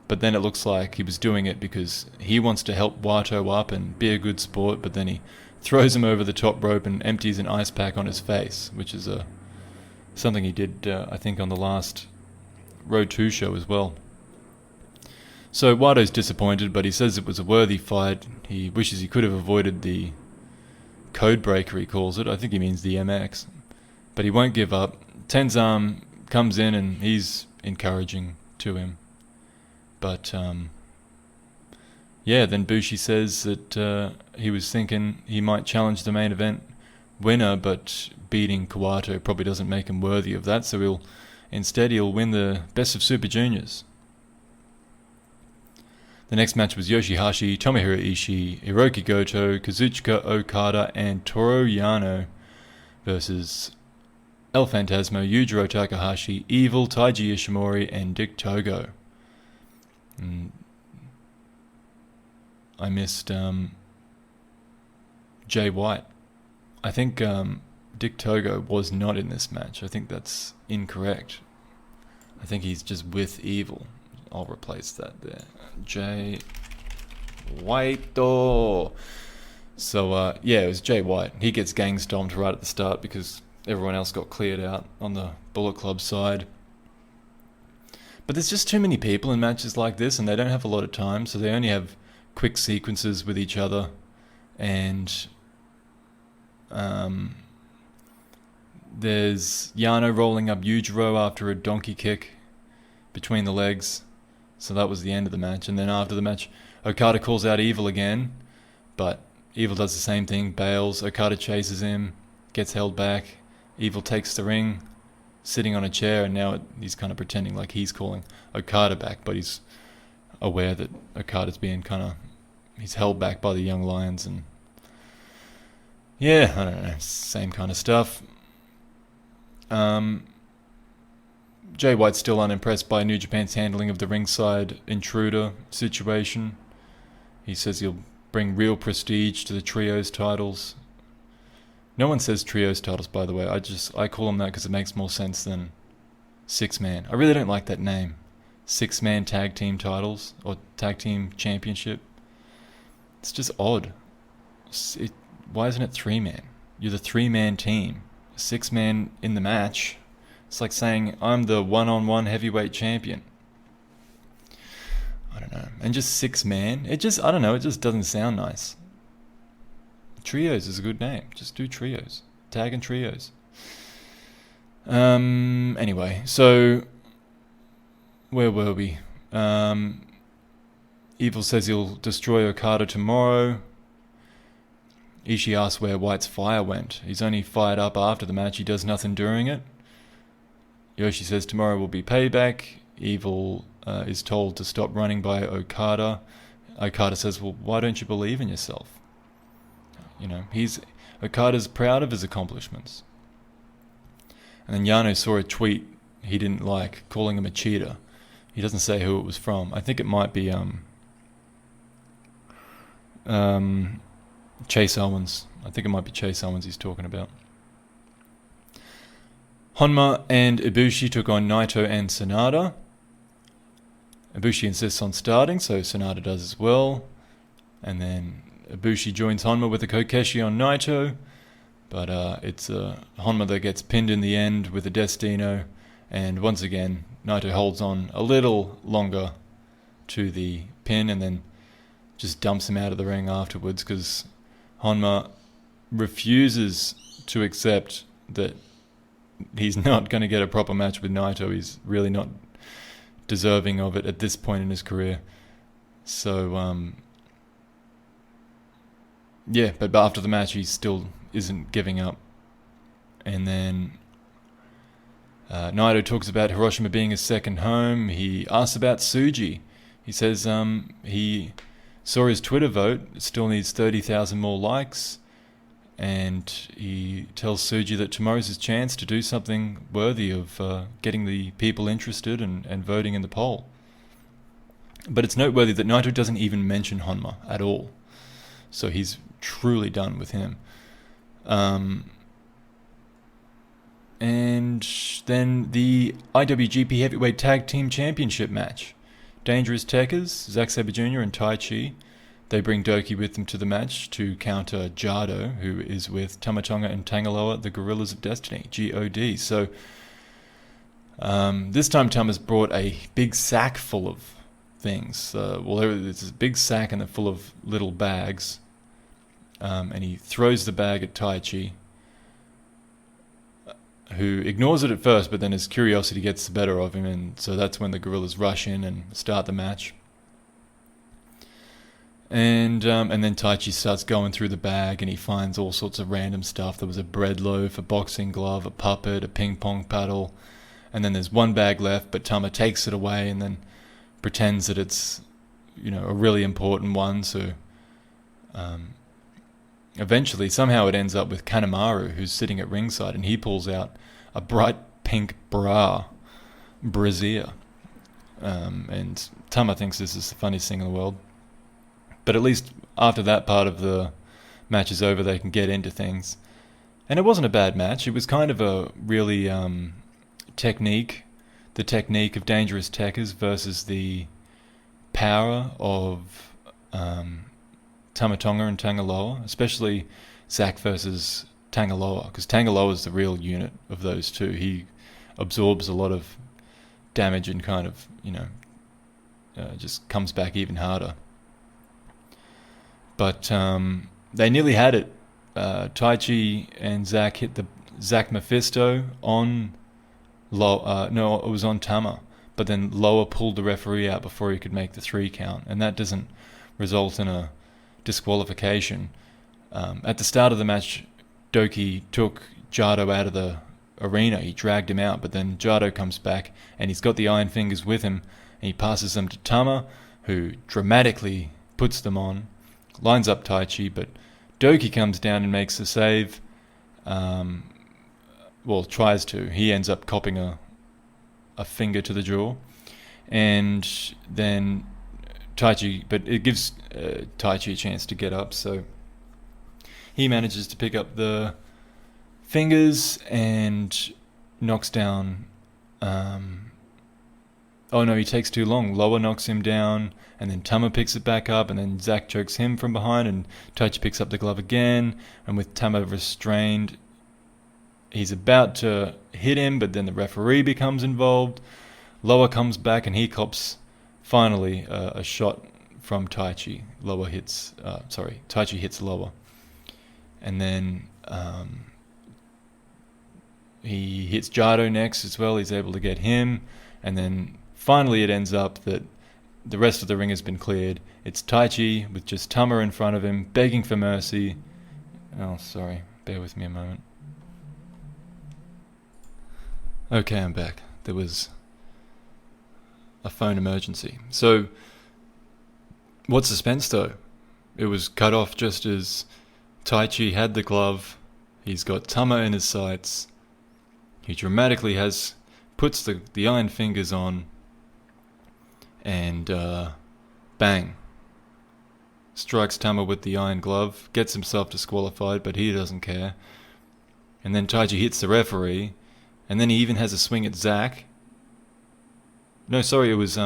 But then it looks like he was doing it because he wants to help Wato up and be a good sport, but then he throws him over the top rope and empties an ice pack on his face, which is something he did, I think, on the last Road 2 show as well. So Wato's disappointed, but he says it was a worthy fight. He wishes he could have avoided the code breaker, he calls it. I think he means the MX. But he won't give up. Tenzan comes in and he's encouraging to him. But, then Bushi says that he was thinking he might challenge the main event winner, but beating Kawato probably doesn't make him worthy of that, so he'll win the Best of Super Juniors. The next match was Yoshihashi, Tomohiro Ishii, Hiroki Goto, Kazuchika Okada, and Toru Yano versus El Phantasmo, Yujiro Takahashi, Evil, Taiji Ishimori, and Dick Togo. I missed Jay White. I think Dick Togo was not in this match. I think that's incorrect. I think he's just with Evil. I'll replace that there. Jay White. So, it was Jay White. He gets gang stomped right at the start because everyone else got cleared out on the Bullet Club side. But there's just too many people in matches like this, and they don't have a lot of time, so they only have quick sequences with each other. And there's Yano rolling up Yujiro after a donkey kick between the legs. So that was the end of the match. And then after the match, Okada calls out Evil again, but Evil does the same thing, bails. Okada chases him, gets held back. Evil takes the ring, sitting on a chair, and now he's kind of pretending like he's calling Okada back, but he's aware that Okada's being he's held back by the Young Lions, and I don't know, same kind of stuff. Jay White's still unimpressed by New Japan's handling of the ringside intruder situation. He says he'll bring real prestige to the trios titles. No one says trios titles, by the way. I call them that because it makes more sense than six-man. I really don't like that name. Six-man tag team titles or tag team championship. It's just odd. Why isn't it three-man? You're the three-man team. Six-man in the match. It's like saying, I'm the one-on-one heavyweight champion. I don't know. And just six-man. I don't know. It just doesn't sound nice. Trios is a good name. Just do trios. Tag and trios. Anyway, so where were we? Evil says he'll destroy Okada tomorrow. Ishii asks where White's fire went. He's only fired up after the match. He does nothing during it. Yoshi says tomorrow will be payback. Evil is told to stop running by Okada. Okada says, well, why don't you believe in yourself? You know, Okada's proud of his accomplishments. And then Yano saw a tweet he didn't like, calling him a cheater. He doesn't say who it was from. I think it might be Chase Owens. I think it might be Chase Owens he's talking about. Honma and Ibushi took on Naito and Sanada. Ibushi insists on starting, so Sanada does as well. And then Ibushi joins Honma with a Kokeshi on Naito. But it's Honma that gets pinned in the end with a Destino. And once again, Naito holds on a little longer to the pin and then just dumps him out of the ring afterwards because Honma refuses to accept that he's not going to get a proper match with Naito. He's really not deserving of it at this point in his career. So, yeah, but after the match, he still isn't giving up. And then Naito talks about Hiroshima being his second home. He asks about Tsuji. He says he saw his Twitter vote, still needs 30,000 more likes. And he tells Tsuji that tomorrow's his chance to do something worthy of getting the people interested and voting in the poll. But it's noteworthy that Naito doesn't even mention Honma at all. So he's truly done with him. And then the IWGP Heavyweight Tag Team Championship match. Dangerous Tekkers, Zack Sabre Jr. and Tai Chi. They bring Doki with them to the match to counter Jado, who is with Tama Tonga and Tangaloa, the Gorillas of Destiny, GOD. So this time Tama's brought a big sack full of things. There's a big sack and they're full of little bags. And he throws the bag at Tai Chi, who ignores it at first, but then his curiosity gets the better of him, and so that's when the Gorillas rush in and start the match. And then Tai Chi starts going through the bag, and he finds all sorts of random stuff. There was a bread loaf, a boxing glove, a puppet, a ping pong paddle, and then there's one bag left, but Tama takes it away and then pretends that it's, a really important one. So eventually, somehow it ends up with Kanemaru, who's sitting at ringside, and he pulls out a bright pink brassiere. And Tama thinks this is the funniest thing in the world. But at least after that part of the match is over, they can get into things. And it wasn't a bad match. It was kind of a really the technique of Dangerous Tekkers versus the power of Tama Tonga and Tangaloa, especially Zack versus Tangaloa, because Tangaloa is the real unit of those two. He absorbs a lot of damage and kind of, just comes back even harder. But they nearly had it. Tai Chi and Zack hit the Zack Mephisto on it was on Tama, but then Loa pulled the referee out before he could make the 3 count, and that doesn't result in a disqualification. At the start of the match, Doki took Jado out of the arena. He dragged him out, but then Jado comes back and he's got the Iron Fingers with him, and he passes them to Tama, who dramatically puts them on, lines up Tai Chi, but Doki comes down and makes the save. Tries to. He ends up copping a a finger to the jaw, and then Taichi, but it gives Taichi a chance to get up, so he manages to pick up the fingers and knocks down. Oh no, he takes too long. Lower knocks him down, and then Tama picks it back up, and then Zack chokes him from behind, and Taichi picks up the glove again, and with Tama restrained, he's about to hit him, but then the referee becomes involved. Lower comes back, and he cops, finally, a shot from Taichi. Taichi hits Lower. And then he hits Jado next as well. He's able to get him, and then finally it ends up that the rest of the ring has been cleared. It's Taichi with just Tama in front of him, begging for mercy. Oh, sorry. Bear with me a moment. Okay, I'm back. There was a phone emergency. So, what suspense though? It was cut off just as Taichi had the glove. He's got Tama in his sights. He dramatically puts the iron fingers on, and bang, strikes Tama with the iron glove, gets himself disqualified, but he doesn't care. And then Taichi hits the referee, and then he even has a swing at Zack. No, sorry, it was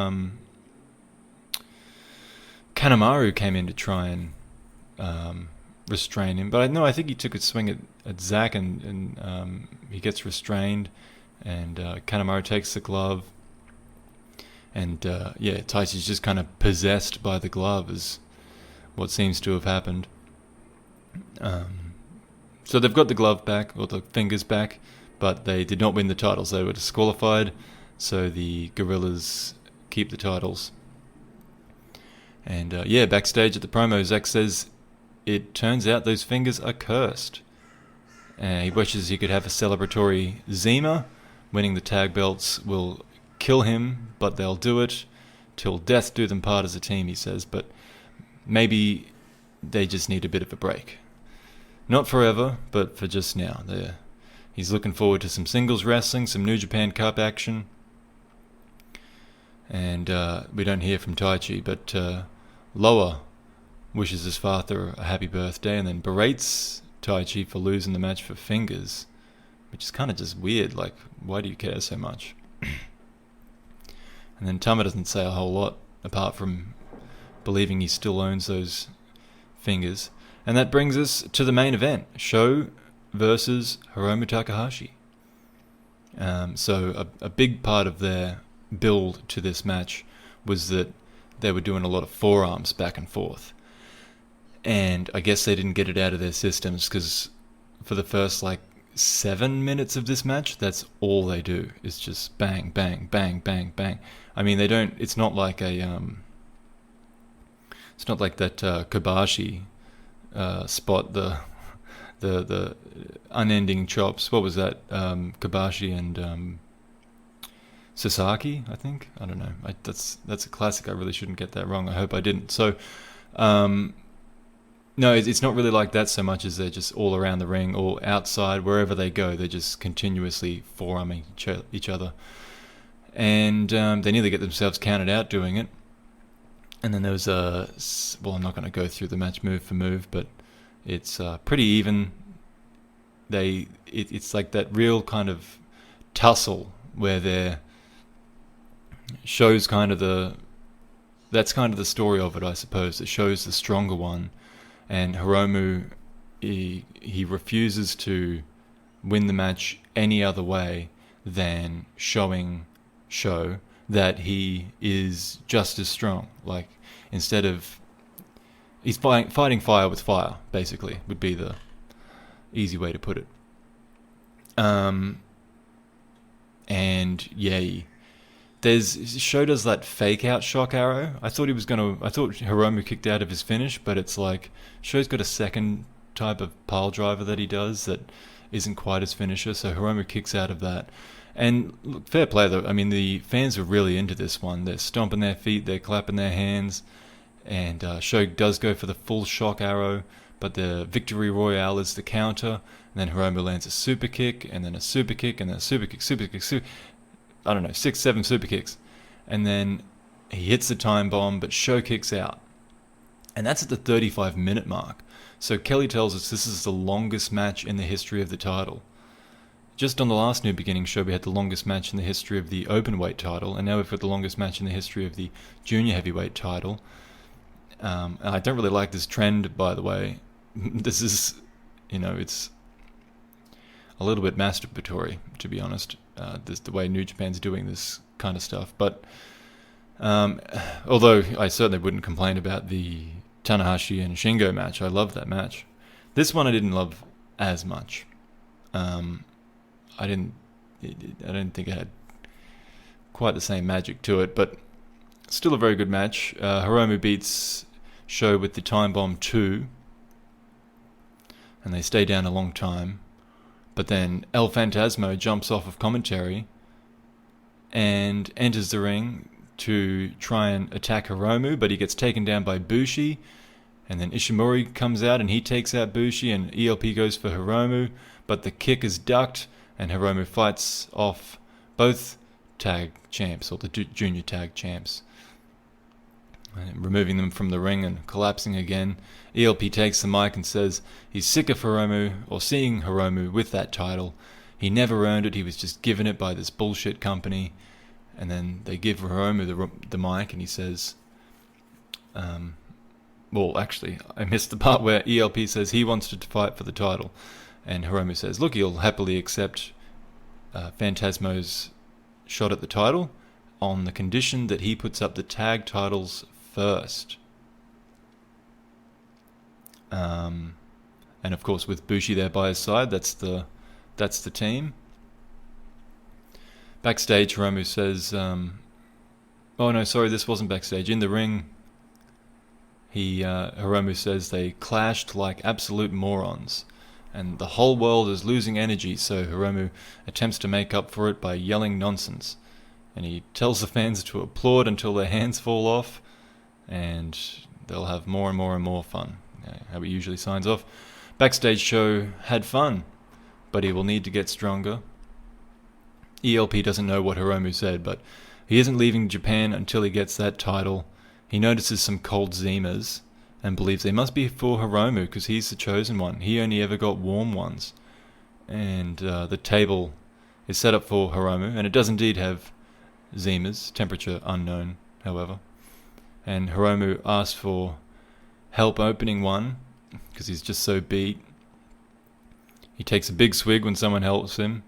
Kanemaru came in to try and restrain him, but I think he took a swing at Zack, and he gets restrained, and Kanemaru takes the glove, and Taichi's just kind of possessed by the glove, is what seems to have happened. So they've got the glove back, or the fingers back, but they did not win the titles. They were disqualified, so the Gorillas keep the titles. And backstage at the promo, Zack says it turns out those fingers are cursed. He wishes he could have a celebratory Zima. Winning the tag belts will kill him, but they'll do it till death do them part as a team, he says. But maybe they just need a bit of a break. Not forever, but for just now. He's looking forward to some singles wrestling, some New Japan Cup action. And we don't hear from Taichi, but Loa wishes his father a happy birthday and then berates Taichi for losing the match for fingers, which is kind of just weird. Like, why do you care so much? And then Tama doesn't say a whole lot apart from believing he still owns those fingers. And that brings us to the main event, Sho versus Hiromu Takahashi. So a big part of their build to this match was that they were doing a lot of forearms back and forth. And I guess they didn't get it out of their systems, because for the first 7 minutes of this match, that's all they do is just bang, bang, bang, bang, bang. I mean, they don't. It's not like it's not like that Kobashi spot, the unending chops. What was that? Kobashi and Sasaki, I think. I don't know. That's a classic. I really shouldn't get that wrong. I hope I didn't. So, no, it's not really like that so much as they're just all around the ring or outside, wherever they go. They're just continuously forearming each other. And they nearly get themselves counted out doing it. And then there was I'm not going to go through the match move for move, but it's pretty even. It's like that real kind of tussle where they're shows that's kind of the story of it, I suppose. It shows the stronger one, and Hiromu, he refuses to win the match any other way than showing Sho that he is just as strong. Like, instead of he's fighting fire with fire, basically, would be the easy way to put it. And yeah, Sho does that fake out shock arrow. I thought Hiromu kicked out of his finish, but it's like Sho's got a second type of pile driver that he does that isn't quite his finisher, so Hiromu kicks out of that. And look, fair play though. I mean, the fans are really into this one. They're stomping their feet, they're clapping their hands, and Sho does go for the full shock arrow, but the victory royale is the counter, and then Hiromu lands a super kick, and then a super kick, and then a super kick, I don't know, 6, 7 super kicks. And then he hits the time bomb, but Sho kicks out. And that's at the 35-minute mark. So Kelly tells us this is the longest match in the history of the title. Just on the last New Beginning show, we had the longest match in the history of the openweight title, and now we've got the longest match in the history of the junior heavyweight title. And I don't really like this trend, by the way. This is, it's a little bit masturbatory, to be honest, the way New Japan's doing this kind of stuff. But although I certainly wouldn't complain about the Tanahashi and Shingo match. I loved that match. This one I didn't love as much. I didn't think it had quite the same magic to it, but still a very good match. Hiromu beats Sho with the time bomb 2, and they stay down a long time. But then El Phantasmo jumps off of commentary and enters the ring to try and attack Hiromu, but he gets taken down by Bushi, and then Ishimori comes out and he takes out Bushi, and ELP goes for Hiromu, but the kick is ducked, and Hiromu fights off both tag champs, or the junior tag champs, removing them from the ring and collapsing again. ELP takes the mic and says he's sick of Hiromu, or seeing Hiromu with that title. He never earned it, he was just given it by this bullshit company. And then they give Hiromu the mic, and he says, well, actually, I missed the part where ELP says he wants to fight for the title. And Hiromu says, look, he'll happily accept Phantasmo's shot at the title on the condition that he puts up the tag titles first. And of course, with Bushi there by his side, that's the team. Backstage, Hiromu says, oh no, sorry, this wasn't backstage. In the ring, Hiromu says they clashed like absolute morons, and the whole world is losing energy, so Hiromu attempts to make up for it by yelling nonsense. And he tells the fans to applaud until their hands fall off, and they'll have more and more and more fun. How he usually signs off. Backstage, Sho had fun, but he will need to get stronger. ELP doesn't know what Hiromu said, but he isn't leaving Japan until he gets that title. He notices some cold Zimas and believes they must be for Hiromu because he's the chosen one. He only ever got warm ones. And the table is set up for Hiromu, and it does indeed have Zimas, temperature unknown, however. And Hiromu asks for help opening one because he's just so beat. He takes a big swig when someone helps him,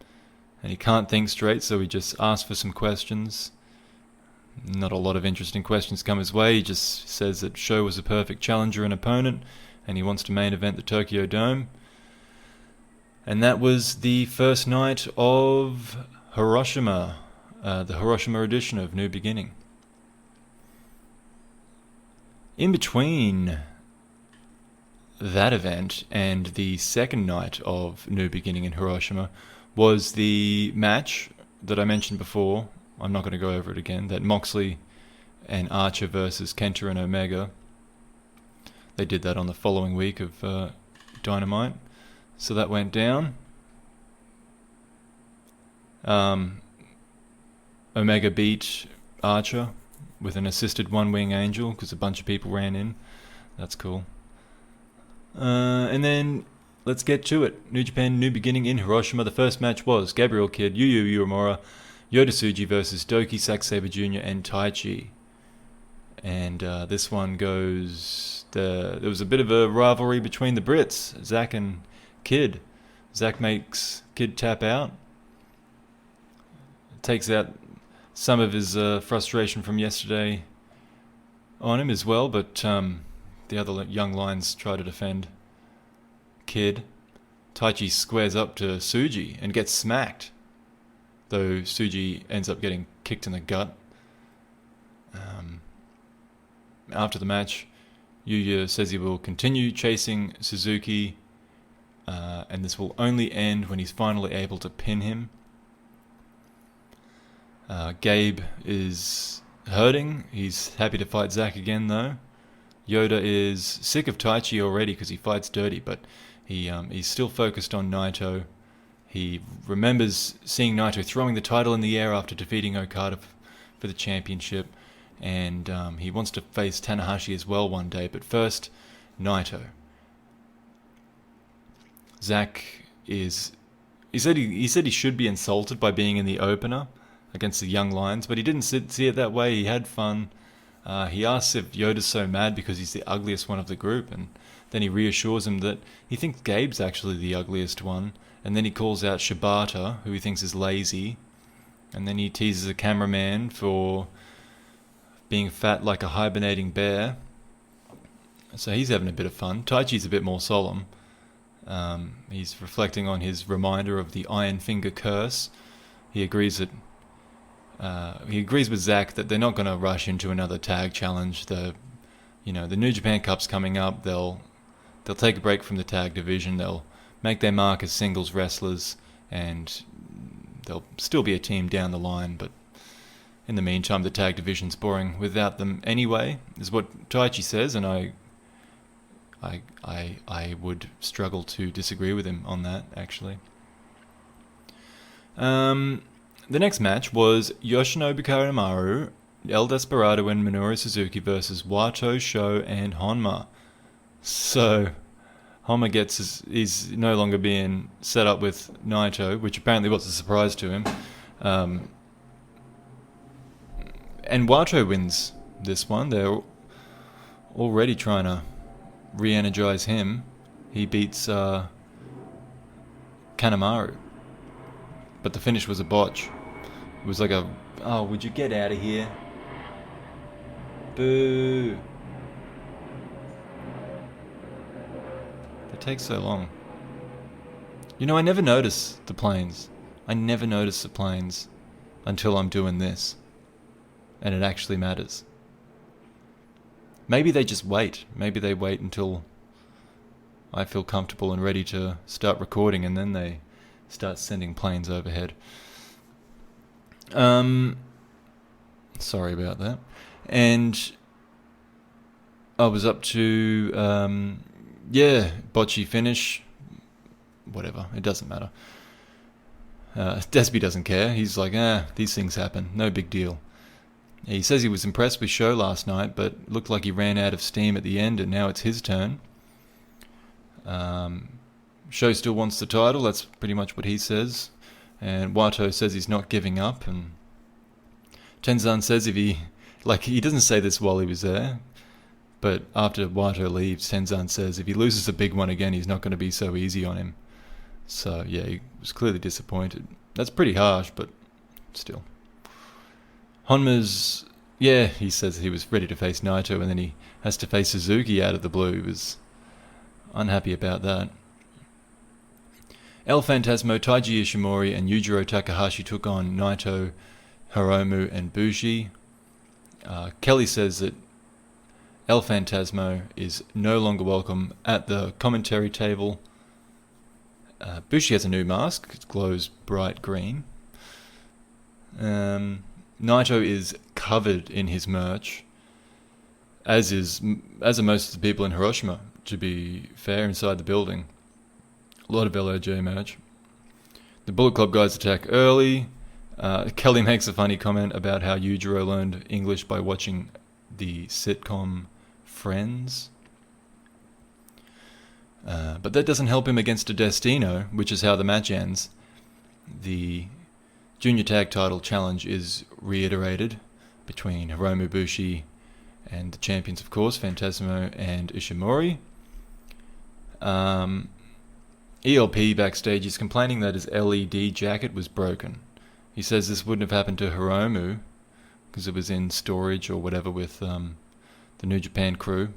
and he can't think straight, so he just asks for some questions. Not a lot of interesting questions come his way. He just says that Sho was a perfect challenger and opponent, and he wants to main event the Tokyo Dome. And that was the first night of Hiroshima, the Hiroshima edition of New Beginning. In between that event and the second night of New Beginning in Hiroshima was the match that I mentioned before. I'm not going to go over it again. That Moxley and Archer versus Kenta and Omega. They did that on the following week of Dynamite. So that went down. Omega beat Archer with an assisted one-wing angel because a bunch of people ran in. That's cool. And then let's get to it. New Japan, New Beginning in Hiroshima. The first match was Gabriel Kidd, Yuya Uemura, Yota Tsuji versus Doki, Zack Sabre Jr. and Taichi. And this one goes... There was a bit of a rivalry between the Brits, Zack and Kidd. Zack makes Kidd tap out. Takes out some of his frustration from yesterday on him as well, but the other young lions try to defend Kidd. Taichi squares up to Tsuji and gets smacked, though Tsuji ends up getting kicked in the gut. After the match, Yuya says he will continue chasing Suzuki, and this will only end when he's finally able to pin him. Gabe is hurting. He's happy to fight Zack again, though. Yoda is sick of Taichi already because he fights dirty, but he's still focused on Naito. He remembers seeing Naito throwing the title in the air after defeating Okada for the championship, and he wants to face Tanahashi as well one day, but first, Naito. Zack is... He said he should be insulted by being in the opener against the Young Lions, but he didn't see it that way. He had fun. He asks if Yoda's so mad because he's the ugliest one of the group, and then he reassures him that he thinks Gabe's actually the ugliest one, and then he calls out Shibata, who he thinks is lazy, and then he teases a cameraman for being fat like a hibernating bear. So he's having a bit of fun. Taichi's a bit more solemn. He's reflecting on his reminder of the Iron Finger curse. He agrees with Zack that they're not going to rush into another tag challenge. The New Japan Cup's coming up. They'll take a break from the tag division. They'll make their mark as singles wrestlers, and they'll still be a team down the line. But in the meantime, the tag division's boring without them anyway, is what Taichi says, and I would struggle to disagree with him on that, actually. The next match was Yoshinobu Kanemaru, El Desperado, and Minoru Suzuki versus Wato, Sho, and Honma. So, Honma he's no longer being set up with Naito, which apparently was a surprise to him. And Wato wins this one. They're already trying to re-energize him. He beats Kanemaru. But the finish was a botch. It was like would you get out of here? Boo. It takes so long. I never notice the planes. I never notice the planes until I'm doing this. And it actually matters. Maybe they just wait. Maybe they wait until I feel comfortable and ready to start recording, and then they start sending planes overhead. Sorry about that. And I was up to, botchy finish. Whatever, it doesn't matter. Desby doesn't care. He's like, these things happen. No big deal. He says he was impressed with Sho last night, but looked like he ran out of steam at the end, and now it's his turn. Sho still wants the title. That's pretty much what he says. And Wato says he's not giving up. And Tenzan says he doesn't say this while he was there, but after Wato leaves, Tenzan says if he loses a big one again, he's not going to be so easy on him. So, yeah, he was clearly disappointed. That's pretty harsh, but still. Honma's, he says he was ready to face Naito, and then he has to face Suzuki out of the blue. He was unhappy about that. El Phantasmo, Taiji Ishimori, and Yujiro Takahashi took on Naito, Hiromu, and Bushi. Kelly says that El Phantasmo is no longer welcome at the commentary table. Bushi has a new mask. It glows bright green. Naito is covered in his merch, as are most of the people in Hiroshima, to be fair, inside the building. A lot of LOJ merch. The Bullet Club guys attack early. Kelly makes a funny comment about how Yujiro learned English by watching the sitcom Friends. But that doesn't help him against a Destino, which is how the match ends. The Junior Tag Title Challenge is reiterated between Hiromu, Bushi, and the champions, of course, Phantasmo and Ishimori. ELP backstage is complaining that his LED jacket was broken. He says this wouldn't have happened to Hiromu because it was in storage or whatever with the New Japan crew.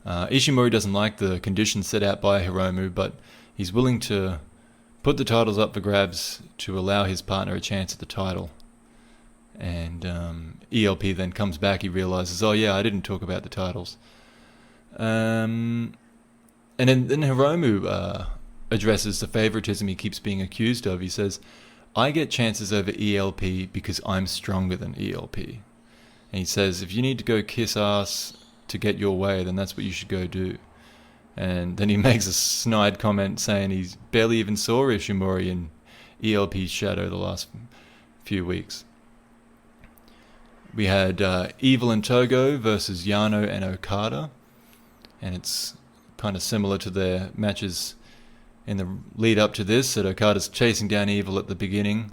Ishimori doesn't like the conditions set out by Hiromu, but he's willing to put the titles up for grabs to allow his partner a chance at the title. And ELP then comes back, he realizes, I didn't talk about the titles. And then Hiromu addresses the favoritism he keeps being accused of. He says, I get chances over ELP because I'm stronger than ELP. And he says, if you need to go kiss ass to get your way, then that's what you should go do. And then he makes a snide comment saying he's barely even saw Ishimori in ELP's shadow the last few weeks. We had Evil and Togo versus Yano and Okada. And it's kind of similar to their matches in the lead up to this, that Okada's chasing down Evil at the beginning.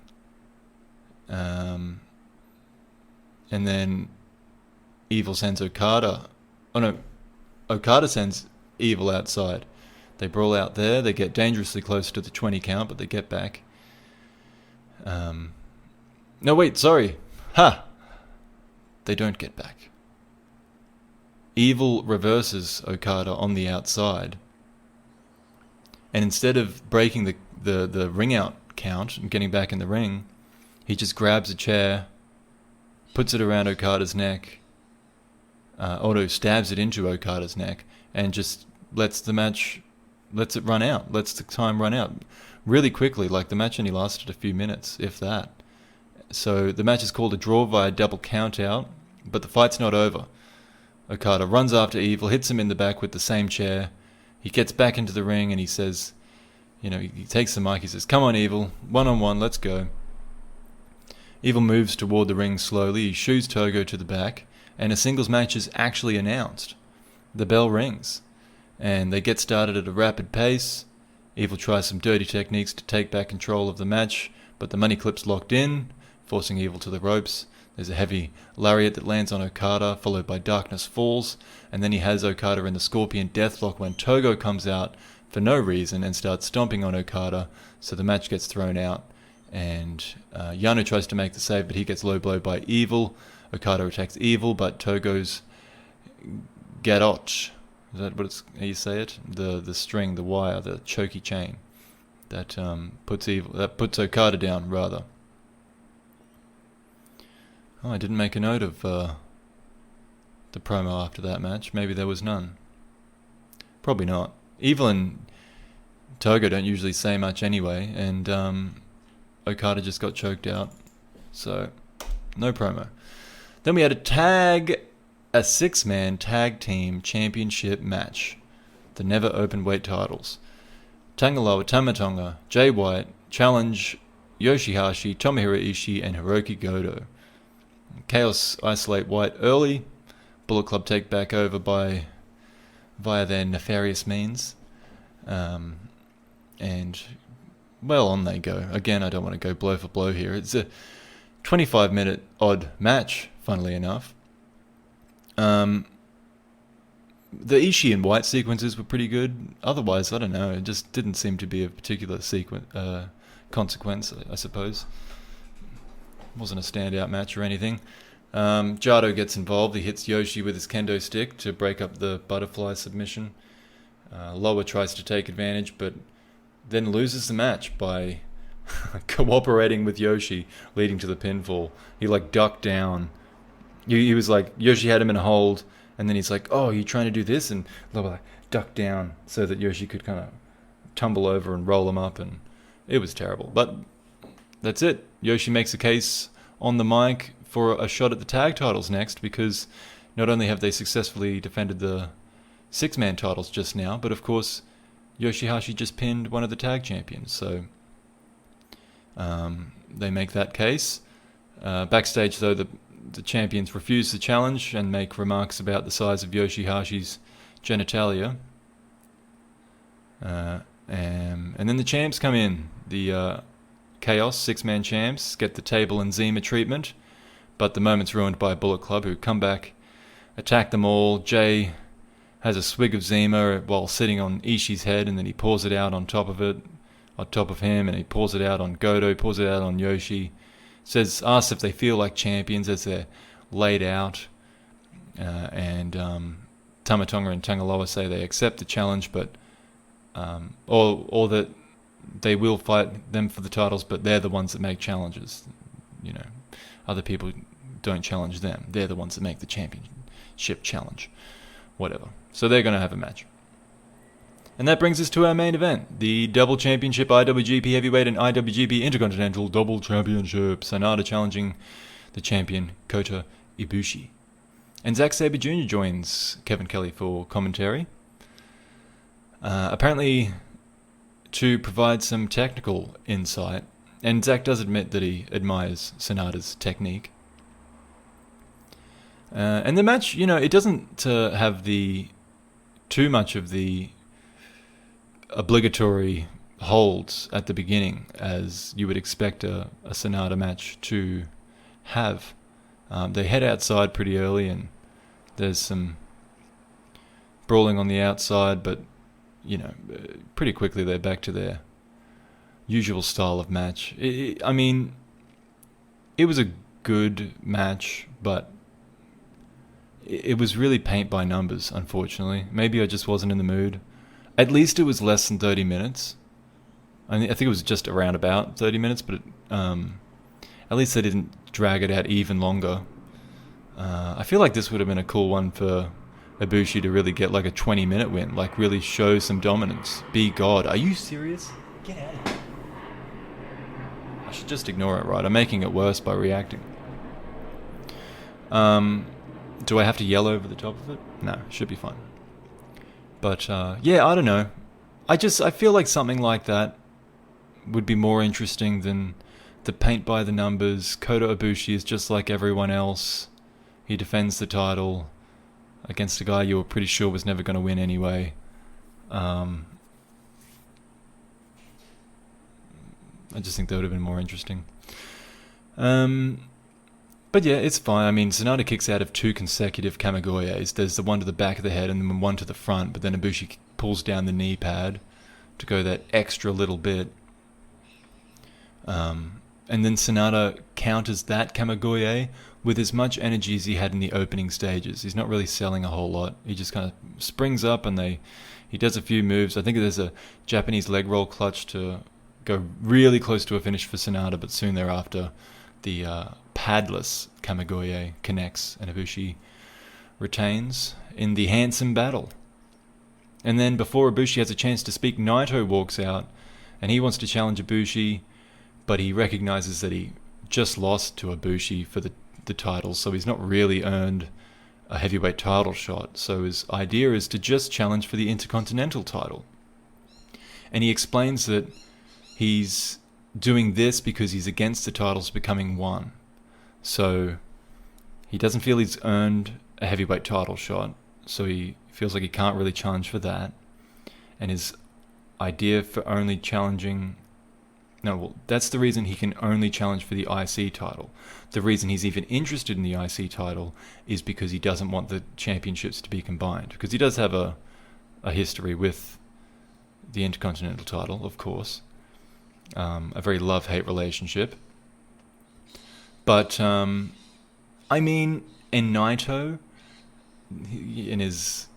And then Evil sends Okada. Oh no, Okada sends Evil outside. They brawl out there. They get dangerously close to the 20 count, but they get back. No, wait, sorry. Ha! They don't get back. Evil reverses Okada on the outside. And instead of breaking the ring out count and getting back in the ring, he just grabs a chair, puts it around Okada's neck, stabs it into Okada's neck, and just lets it run out, lets the time run out really quickly. Like, the match only lasted a few minutes, if that. So the match is called a draw via double count out, but the fight's not over. Okada runs after Evil, hits him in the back with the same chair. He gets back into the ring and he says, he takes the mic, he says, "Come on, Evil, 1-on-1, let's go." Evil moves toward the ring slowly, he shoos Togo to the back, and a singles match is actually announced. The bell rings, and they get started at a rapid pace. Evil tries some dirty techniques to take back control of the match, but the money clip's locked in, forcing Evil to the ropes. There's a heavy lariat that lands on Okada, followed by Darkness Falls, and then he has Okada in the Scorpion Deathlock when Togo comes out for no reason and starts stomping on Okada, so the match gets thrown out, and Yano tries to make the save, but he gets low blowed by Evil. Okada attacks Evil, but Togo's garrote, is that what how you say it? The string, the wire, the choky chain that puts Okada down, rather. Oh, I didn't make a note of the promo after that match. Maybe there was none. Probably not. Evil and Togo don't usually say much anyway, and Okada just got choked out, so no promo. Then we had a six-man tag team championship match. The never open weight titles. Tangaloa Tamatonga, Jay White challenge Yoshihashi, Tomohiro Ishii, and Hiroki Goto. Chaos isolate White early. Bullet Club take back over via their nefarious means. And, well, on they go. Again, I don't want to go blow for blow here. It's a 25-minute odd match, funnily enough. The Ishii and White sequences were pretty good. Otherwise, I don't know. It just didn't seem to be a particular consequence, I suppose. Wasn't a standout match or anything. Jado gets involved. He hits Yoshi with his kendo stick to break up the butterfly submission. Loa tries to take advantage, but then loses the match by cooperating with Yoshi, leading to the pinfall. He ducked down. He was Yoshi had him in a hold, and then he's like, "Oh, you trying to do this?" And Loa ducked down so that Yoshi could kind of tumble over and roll him up, and it was terrible. But that's it. Yoshi makes a case on the mic for a shot at the tag titles next, because not only have they successfully defended the six-man titles just now, but of course Yoshihashi just pinned one of the tag champions, so they make that case. Backstage, though, the champions refuse the challenge and make remarks about the size of Yoshihashi's genitalia. And then the champs come in. The Chaos six-man champs get the Table and Zima treatment, but the moment's ruined by Bullet Club, who come back, attack them all. Jay has a swig of Zima while sitting on Ishii's head, and then he pours it out on top of him, and he pours it out on Goto, pours it out on Yoshi. Asks if they feel like champions as they're laid out, and Tamatonga and Tangaloa say they accept the challenge, but or that they will fight them for the titles, but they're the ones that make challenges. Other people don't challenge them. They're the ones that make the championship challenge. Whatever. So they're going to have a match. And that brings us to our main event, the Double Championship IWGP Heavyweight and IWGP Intercontinental Double Championship. Sanada challenging the champion Kota Ibushi. And Zack Sabre Jr. joins Kevin Kelly for commentary. Apparently, to provide some technical insight, and Zack does admit that he admires Sonata's technique. And the match, it doesn't have too much of the obligatory holds at the beginning as you would expect a Sonata match to have. They head outside pretty early, and there's some brawling on the outside, but pretty quickly they're back to their usual style of match. It was a good match, but it was really paint by numbers, unfortunately. Maybe I just wasn't in the mood. At least it was less than 30 minutes. I think it was just around about 30 minutes, but at least they didn't drag it out even longer. I feel like this would have been a cool one for Ibushi to really get like a 20-minute win, like really show some dominance. Be God. Are you serious? Get out of here. I should just ignore it, right? I'm making it worse by reacting. Do I have to yell over the top of it? No, should be fine. But yeah, I don't know. I feel like something like that would be more interesting than the paint by the numbers. Kota Ibushi is just like everyone else. He defends the title against a guy you were pretty sure was never going to win anyway. I just think that would have been more interesting. But yeah, it's fine. I mean, Sonata kicks out of 2 consecutive Kamigoyes. There's the one to the back of the head and then one to the front, but then Ibushi pulls down the knee pad to go that extra little bit. And then Sonata counters that Kamigoye with as much energy as he had in the opening stages. He's not really selling a whole lot. He just kind of springs up and he does a few moves. I think there's a Japanese leg roll clutch to go really close to a finish for Sonata, but soon thereafter the padless Kamigoye connects and Ibushi retains in the handsome battle. And then before Ibushi has a chance to speak, Naito walks out and he wants to challenge Ibushi, but he recognizes that he just lost to Ibushi for the title, so he's not really earned a heavyweight title shot. So his idea is to just challenge for the Intercontinental title. And he explains that he's doing this because he's against the titles becoming one. So he doesn't feel he's earned a heavyweight title shot, so he feels like he can't really challenge for that. And his idea for only challenging... No, well, that's the reason he can only challenge for the IC title. The reason he's even interested in the IC title is because he doesn't want the championships to be combined. Because he does have a history with the Intercontinental title, of course. A very love-hate relationship. But, I mean, in Naito, in his,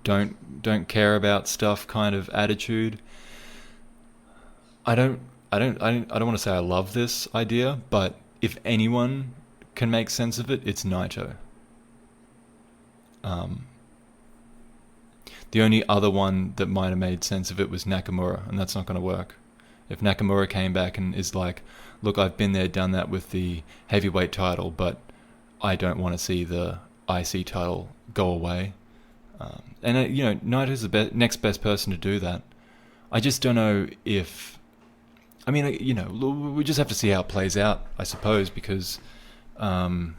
don't care about stuff kind of attitude, I don't want to say I love this idea, but if anyone can make sense of it, it's Naito. The only other one that might have made sense of it was Nakamura, and that's not going to work. If Nakamura came back and is like, look, I've been there, done that with the heavyweight title, but I don't want to see the IC title go away. And Naito's the next best person to do that. I just don't know if... I mean, we just have to see how it plays out, I suppose, because it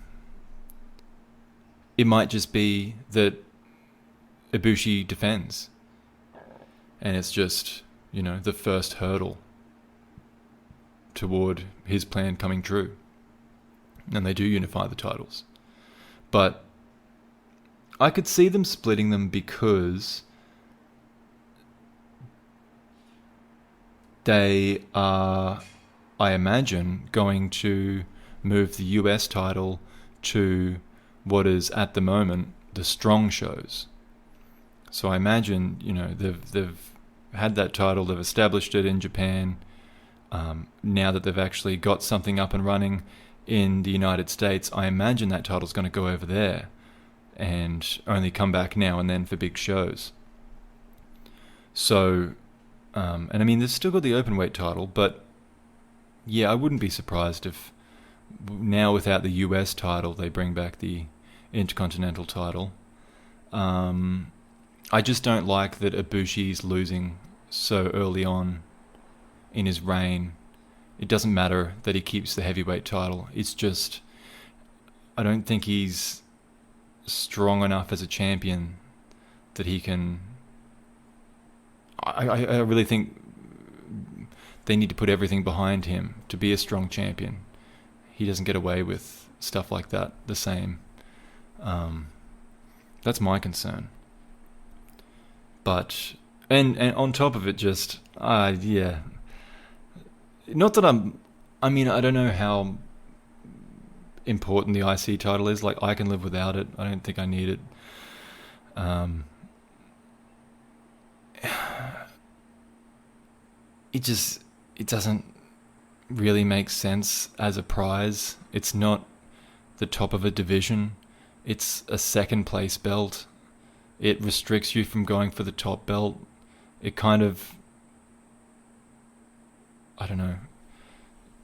might just be that Ibushi defends, and it's just, the first hurdle toward his plan coming true, and they do unify the titles. But I could see them splitting them because they are, I imagine, going to move the US title to what is at the moment the strong shows. So I imagine, they've had that title, they've established it in Japan. Now that they've actually got something up and running in the United States, I imagine that title's going to go over there and only come back now and then for big shows. So, and I mean, they've still got the openweight title, but yeah, I wouldn't be surprised if now without the US title, they bring back the Intercontinental title. I just don't like that Ibushi's losing so early on in his reign. It doesn't matter that he keeps the heavyweight title. It's just, I don't think he's strong enough as a champion that he can... I really think they need to put everything behind him to be a strong champion. He doesn't get away with stuff like that the same. That's my concern. But, and on top of it, just, yeah. Not that I mean, I don't know how important the IC title is. Like, I can live without it. I don't think I need it. It doesn't really make sense as a prize. It's not the top of a division. It's a second place belt. It restricts you from going for the top belt. It kind of, I don't know,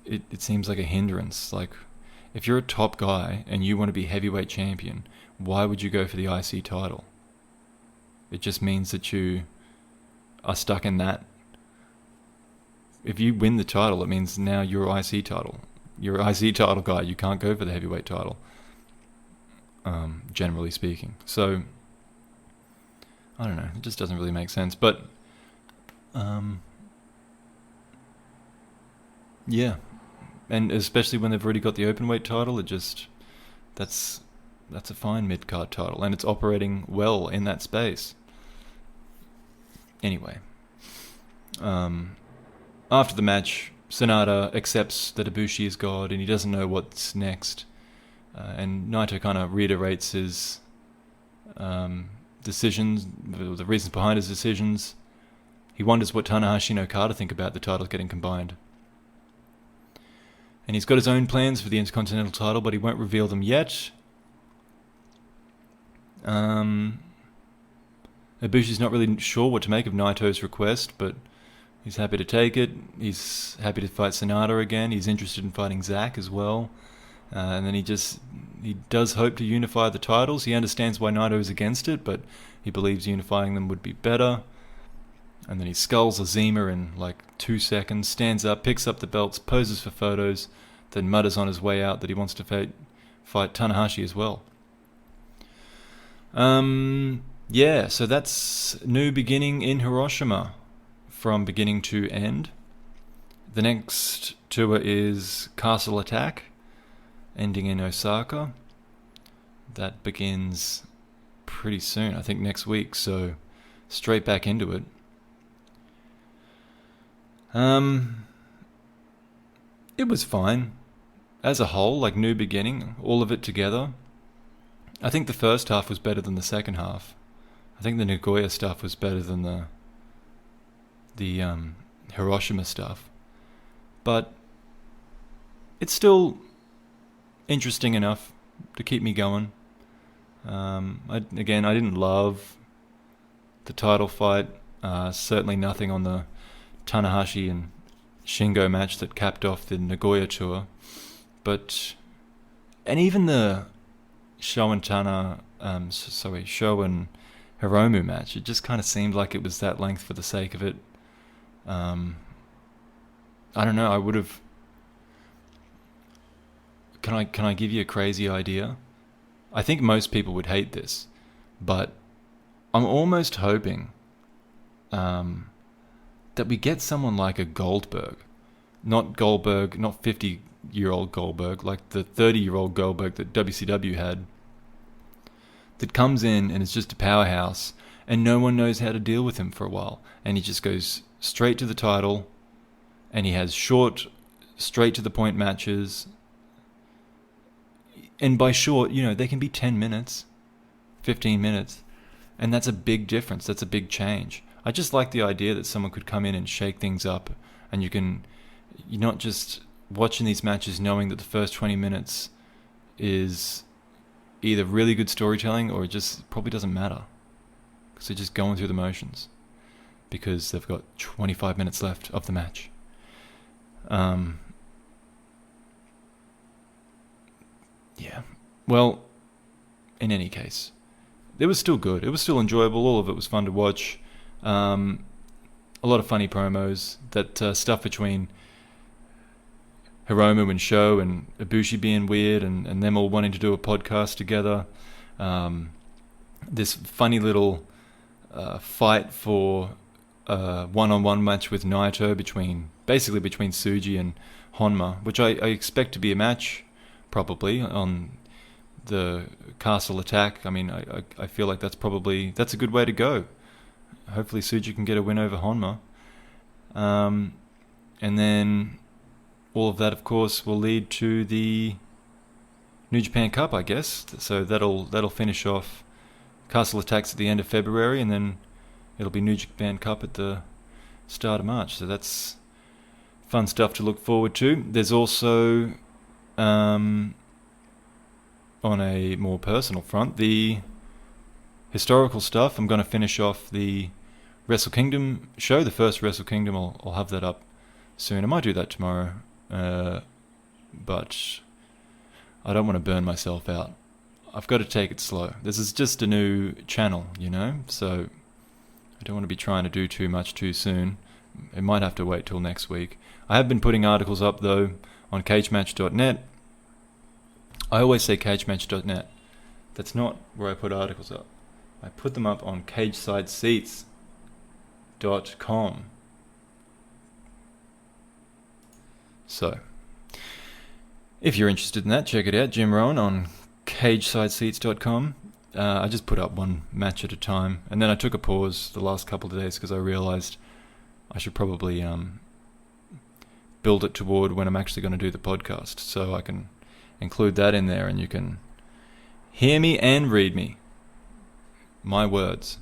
it seems like a hindrance. Like, if you're a top guy and you want to be heavyweight champion, why would you go for the IC title? It just means that you are stuck in that. If you win the title, it means now you're IC title. You're an IC title guy. You can't go for the heavyweight title, generally speaking. So, I don't know. It just doesn't really make sense. But, yeah. And especially when they've already got the openweight title, it just... That's a fine mid-card title. And it's operating well in that space. Anyway. After the match, Sonata accepts that Ibushi is God and he doesn't know what's next. And Naito kind of reiterates his decisions, the reasons behind his decisions. He wonders what Tanahashi and Okada think about the titles getting combined. And he's got his own plans for the Intercontinental title, but he won't reveal them yet. Ibushi's not really sure what to make of Naito's request, but he's happy to take it. He's happy to fight Sonata again. He's interested in fighting Zack as well. And then he does hope to unify the titles. He understands why Naito is against it, but he believes unifying them would be better. And then he skulls Azima in like 2 seconds, stands up, picks up the belts, poses for photos, then mutters on his way out that he wants to fight Tanahashi as well. Yeah, so that's New Beginning in Hiroshima from beginning to end. The next tour is Castle Attack, ending in Osaka. That begins pretty soon, I think next week, so straight back into it. It was fine. As a whole, like New Beginning, all of it together. I think the first half was better than the second half. I think the Nagoya stuff was better than the Hiroshima stuff. But it's still interesting enough to keep me going. I didn't love the title fight. Certainly nothing on the Tanahashi and Shingo match that capped off the Nagoya tour. And even the Sho and Hiromu match, it just kind of seemed like it was that length for the sake of it. I don't know, I would have... Can I give you a crazy idea? I think most people would hate this, but I'm almost hoping that we get someone like a Goldberg. Not 50-year-old Goldberg, like the 30-year-old Goldberg that WCW had, that comes in and is just a powerhouse, and no one knows how to deal with him for a while. And he just goes straight to the title, and he has short, straight-to-the-point matches. And by short, they can be 10 minutes, 15 minutes, and that's a big difference. That's a big change. I just like the idea that someone could come in and shake things up, and you're not just watching these matches knowing that the first 20 minutes is either really good storytelling or it just probably doesn't matter because they're just going through the motions because they've got 25 minutes left of the match. Yeah. Well, in any case, it was still good. It was still enjoyable. All of it was fun to watch. A lot of funny promos. That stuff between Hiromu and Sho and Ibushi being weird and them all wanting to do a podcast together. This funny little fight for a one-on-one match with Naito between Tsuji and Honma, which I expect to be a match probably on the Castle Attack. I mean, I feel like that's a good way to go. Hopefully Tsuji can get a win over Honma. And then all of that, of course, will lead to the New Japan Cup, I guess. So that'll finish off Castle Attacks at the end of February, and then it'll be New Japan Cup at the start of March. So that's fun stuff to look forward to. There's also, on a more personal front, the historical stuff. I'm going to finish off the Wrestle Kingdom show, the first Wrestle Kingdom. I'll have that up soon. I might do that tomorrow, but I don't want to burn myself out. I've got to take it slow. This is just a new channel, so I don't want to be trying to do too much too soon. It might have to wait till next week. I have been putting articles up, though, on cagematch.net. I always say cagematch.net. That's not where I put articles up. I put them up on cagesideseats.com. So, if you're interested in that, check it out. Jim Rowan on cagesideseats.com. I just put up one match at a time, and then I took a pause the last couple of days because I realized I should probably build it toward when I'm actually going to do the podcast, so I can include that in there and you can hear me and read me. My words.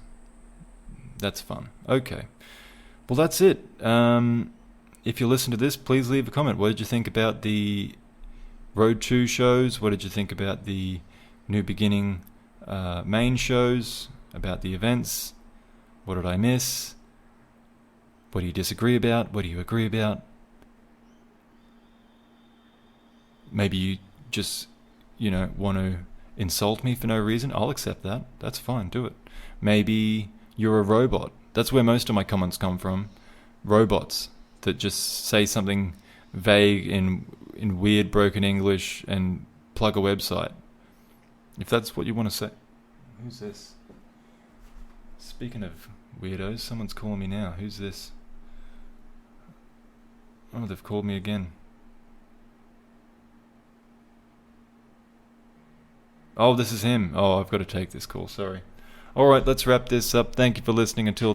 That's fun. Okay. Well, that's it. If you listen to this, please leave a comment. What did you think about the Road 2 shows? What did you think about the New Beginning main shows? About the events? What did I miss? What do you disagree about? What do you agree about? Maybe you just, want to insult me for no reason. I'll accept that. That's fine. Do it. Maybe you're a robot. That's where most of my comments come from. Robots that just say something vague in weird broken English and plug a website. If that's what you want to say. Who's this? Speaking of weirdos, someone's calling me now. Who's this? Oh, they've called me again. Oh, this is him. Oh, I've got to take this call. Sorry. All right, let's wrap this up. Thank you for listening. Until